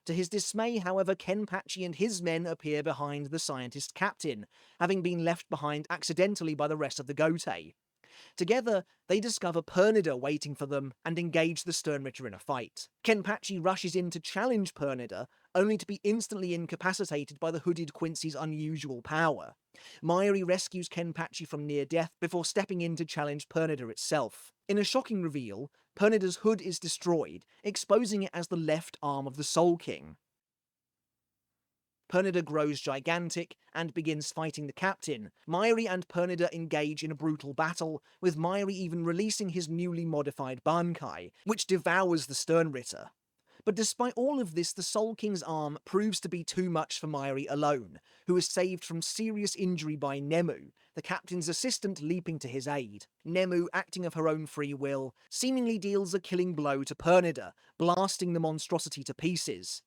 Speaker 1: To his dismay, however, Kenpachi and his men appear behind the scientist captain, having been left behind accidentally by the rest of the Gotei. Together, they discover Pernida waiting for them and engage the Sternritter in a fight. Kenpachi rushes in to challenge Pernida, only to be instantly incapacitated by the hooded Quincy's unusual power. Mairi rescues Kenpachi from near death before stepping in to challenge Pernida itself. In a shocking reveal, Pernida's hood is destroyed, exposing it as the left arm of the Soul King. Pernida grows gigantic and begins fighting the captain. Mairi and Pernida engage in a brutal battle, with Mairi even releasing his newly modified bankai, which devours the Sternritter. But despite all of this, the Soul King's arm proves to be too much for Mairi alone, who is saved from serious injury by Nemu, the captain's assistant leaping to his aid. Nemu, acting of her own free will, seemingly deals a killing blow to Pernida, blasting the monstrosity to pieces.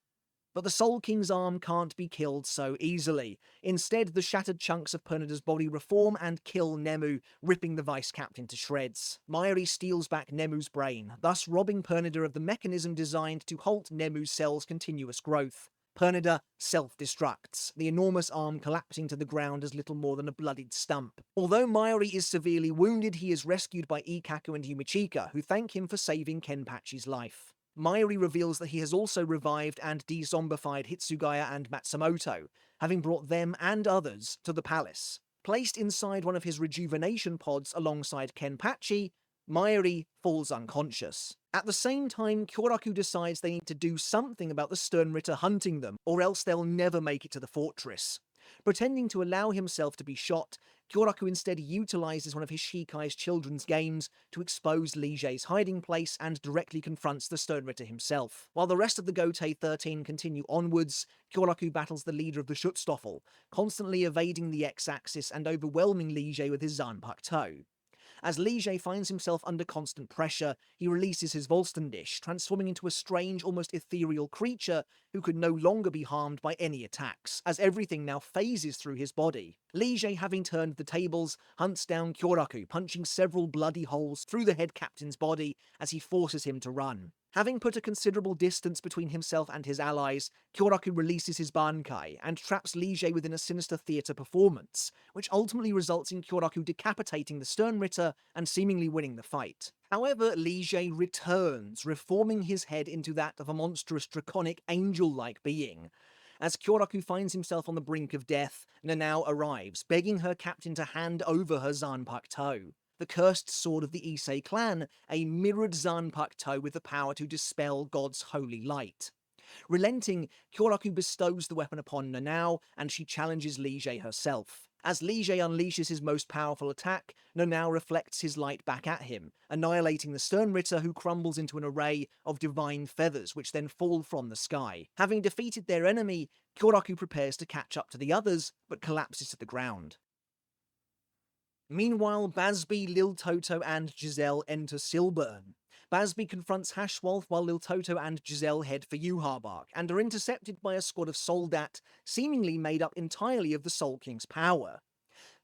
Speaker 1: But the Soul King's arm can't be killed so easily. Instead, the shattered chunks of Pernida's body reform and kill Nemu, ripping the vice-captain to shreds. Mairi steals back Nemu's brain, thus robbing Pernida of the mechanism designed to halt Nemu's cell's continuous growth. Pernida self-destructs, the enormous arm collapsing to the ground as little more than a bloodied stump. Although Mairi is severely wounded, he is rescued by Ikaku and Yumichika, who thank him for saving Kenpachi's life. Mairi reveals that he has also revived and de-zombified Hitsugaya and Matsumoto, having brought them and others to the palace. Placed inside one of his rejuvenation pods alongside Kenpachi, Mairi falls unconscious. At the same time, Kyoraku decides they need to do something about the Sternritter hunting them, or else they'll never make it to the fortress. Pretending to allow himself to be shot, Kyoraku instead utilizes one of his Shikai's children's games to expose Lige's hiding place and directly confronts the Sternritter himself. While the rest of the Gotei 13 continue onwards, Kyoraku battles the leader of the Schutzstaffel, constantly evading the X-axis and overwhelming Lige with his Zanpakuto. As Lige finds himself under constant pressure, he releases his Volston dish, transforming into a strange, almost ethereal creature who could no longer be harmed by any attacks, as everything now phases through his body. Lige, having turned the tables, hunts down Kyoraku, punching several bloody holes through the head captain's body as he forces him to run. Having put a considerable distance between himself and his allies, Kyoraku releases his bankai and traps Lige within a sinister theatre performance, which ultimately results in Kyoraku decapitating the Sternritter and seemingly winning the fight. However, Lige returns, reforming his head into that of a monstrous draconic angel-like being. As Kyoraku finds himself on the brink of death, Nanao arrives, begging her captain to hand over her Zanpakuto. The cursed sword of the Issei clan, a mirrored Zanpakuto with the power to dispel God's holy light. Relenting, Kyoraku bestows the weapon upon Nanao, and she challenges Lige herself. As Lige unleashes his most powerful attack, Nanao reflects his light back at him, annihilating the Sternritter, who crumbles into an array of divine feathers which then fall from the sky. Having defeated their enemy, Kyoraku prepares to catch up to the others, but collapses to the ground. Meanwhile, Basby, Lil Toto, and Giselle enter Silburn. Basby confronts Hashwolf while Lil Toto and Giselle head for Yuharbark, and are intercepted by a squad of Soldat, seemingly made up entirely of the Soul King's power.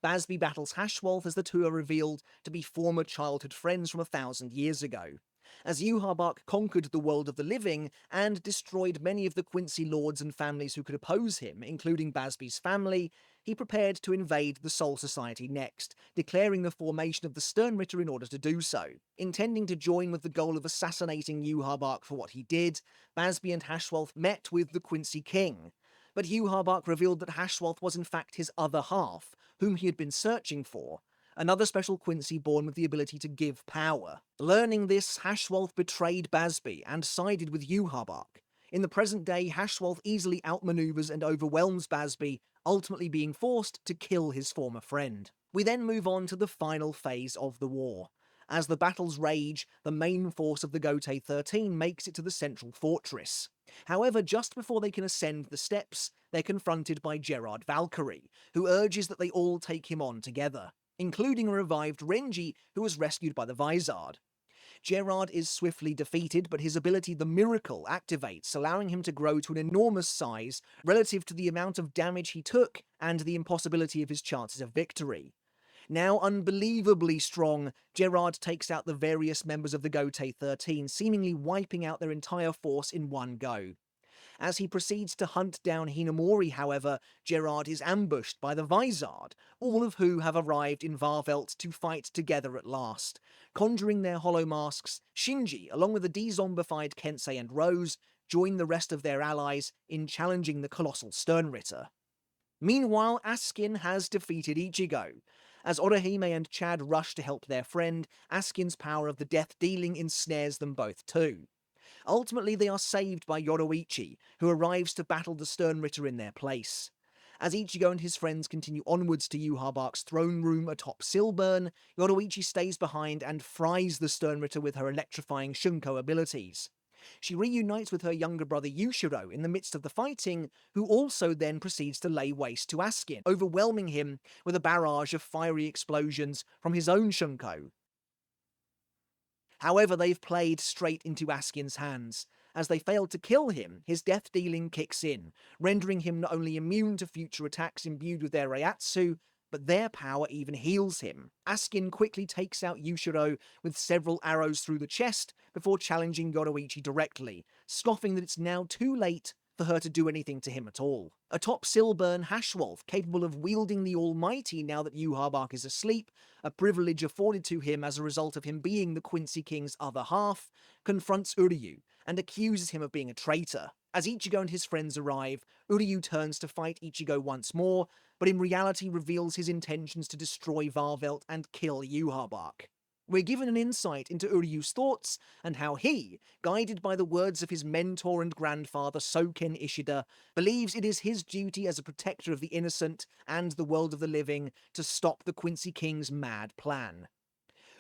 Speaker 1: Basby battles Hashwolf as the two are revealed to be former childhood friends from 1,000 years ago. As Yuharbark conquered the world of the living and destroyed many of the Quincy lords and families who could oppose him, including Basby's family, he prepared to invade the Soul Society next, declaring the formation of the Sternritter in order to do so. Intending to join with the goal of assassinating Yuharbark for what he did, Basby and Hashwolf met with the Quincy King. But Yuharbark revealed that Hashwolf was in fact his other half, whom he had been searching for, another special Quincy born with the ability to give power. Learning this, Hashwolf betrayed Basby and sided with Yuharbark. In the present day, Hashwolf easily outmaneuvers and overwhelms Basby, ultimately being forced to kill his former friend. We then move on to the final phase of the war. As the battles rage, the main force of the Gotei 13 makes it to the central fortress. However, just before they can ascend the steps, they're confronted by Gerard Valkyrie, who urges that they all take him on together, including a revived Renji who was rescued by the Vizard. Gerard is swiftly defeated, but his ability the Miracle activates, allowing him to grow to an enormous size relative to the amount of damage he took and the impossibility of his chances of victory. Now unbelievably strong, Gerard takes out the various members of the Gotei 13, seemingly wiping out their entire force in one go. As he proceeds to hunt down Hinamori, however, Gerard is ambushed by the Vizard, all of who have arrived in Varvelt to fight together at last. Conjuring their hollow masks, Shinji, along with the de-zombified Kensei and Rose, join the rest of their allies in challenging the colossal Sternritter. Meanwhile, Askin has defeated Ichigo. As Orihime and Chad rush to help their friend, Askin's power of the death dealing ensnares them both too. Ultimately, they are saved by Yoroichi, who arrives to battle the Sternritter in their place. As Ichigo and his friends continue onwards to Yuharbark's throne room atop Silburn, Yoroichi stays behind and fries the Sternritter with her electrifying Shunko abilities. She reunites with her younger brother Yushiro in the midst of the fighting, who also then proceeds to lay waste to Askin, overwhelming him with a barrage of fiery explosions from his own Shunko. However, they've played straight into Askin's hands. As they fail to kill him, his death dealing kicks in, rendering him not only immune to future attacks imbued with their Reiatsu, but their power even heals him. Askin quickly takes out Yushiro with several arrows through the chest before challenging Yoroichi directly, scoffing that it's now too late for her to do anything to him at all. Atop Silburn, Hashwolf, capable of wielding the Almighty now that Yuharbark is asleep, a privilege afforded to him as a result of him being the Quincy King's other half, confronts Uryu and accuses him of being a traitor. As Ichigo and his friends arrive, Uryu turns to fight Ichigo once more, but in reality reveals his intentions to destroy Varvelt and kill Yuharbark. We're given an insight into Uryu's thoughts and how he, guided by the words of his mentor and grandfather Soken Ishida, believes it is his duty as a protector of the innocent and the world of the living to stop the Quincy King's mad plan.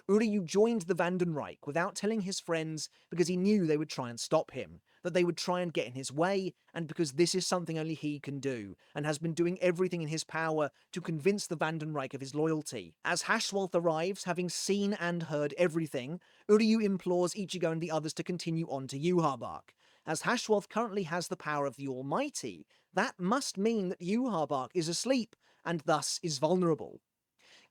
Speaker 1: Uryu joined the Vandenreich without telling his friends because he knew they would try and stop him, that they would try and get in his way, and because this is something only he can do, and has been doing everything in his power to convince the Vandenreich of his loyalty. As Hashwolf arrives, having seen and heard everything, Uryu implores Ichigo and the others to continue on to Yuharbark. As Hashwolf currently has the power of the Almighty, that must mean that Yuharbark is asleep, and thus is vulnerable.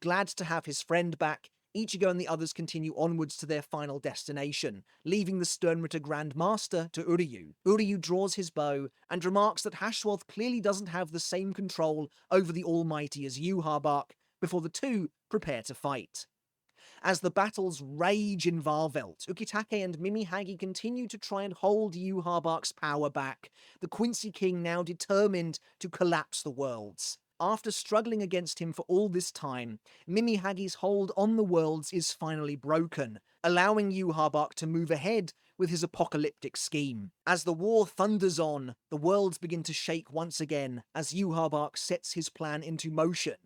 Speaker 1: Glad to have his friend back, Ichigo and the others continue onwards to their final destination, leaving the Sternritter Grand Master to Uryu. Uryu draws his bow and remarks that Hashwolf clearly doesn't have the same control over the Almighty as Yuharbark, before the two prepare to fight. As the battles rage in Varvelt, Ukitake and Mimihagi continue to try and hold Yuharbark's power back, the Quincy King now determined to collapse the worlds. After struggling against him for all this time, Mimihagi's hold on the worlds is finally broken, allowing Yuharbark to move ahead with his apocalyptic scheme. As the war thunders on, the worlds begin to shake once again as Yuharbark sets his plan into motion.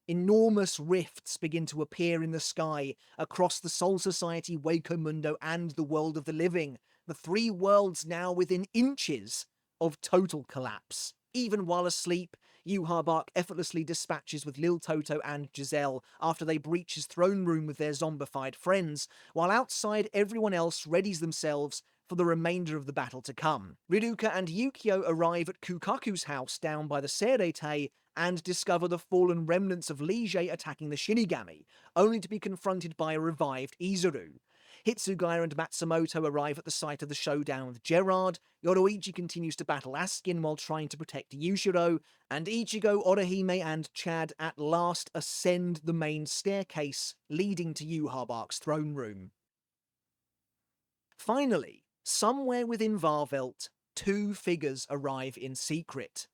Speaker 1: Enormous rifts begin to appear in the sky across the Soul Society, Waco Mundo, and the world of the living, the three worlds now within inches of total collapse. Even while asleep, Yhwach effortlessly dispatches with Lil Toto and Giselle after they breach his throne room with their zombified friends, while outside everyone else readies themselves for the remainder of the battle to come. Riruka and Yukio arrive at Kukaku's house down by the Serete and discover the fallen remnants of Liege attacking the Shinigami, only to be confronted by a revived Izuru. Hitsugaya and Matsumoto arrive at the site of the showdown with Gerard, Yoroichi continues to battle Askin while trying to protect Yushiro, and Ichigo, Orihime, and Chad at last ascend the main staircase leading to Yhwach's throne room. Finally, somewhere within Varvelt, two figures arrive in secret.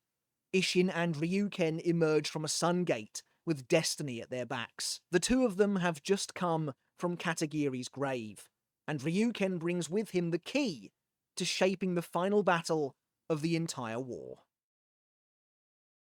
Speaker 1: Ishin and Ryuken emerge from a sun gate, with destiny at their backs. The two of them have just come from Katagiri's grave, and Ryuken brings with him the key to shaping the final battle of the entire war.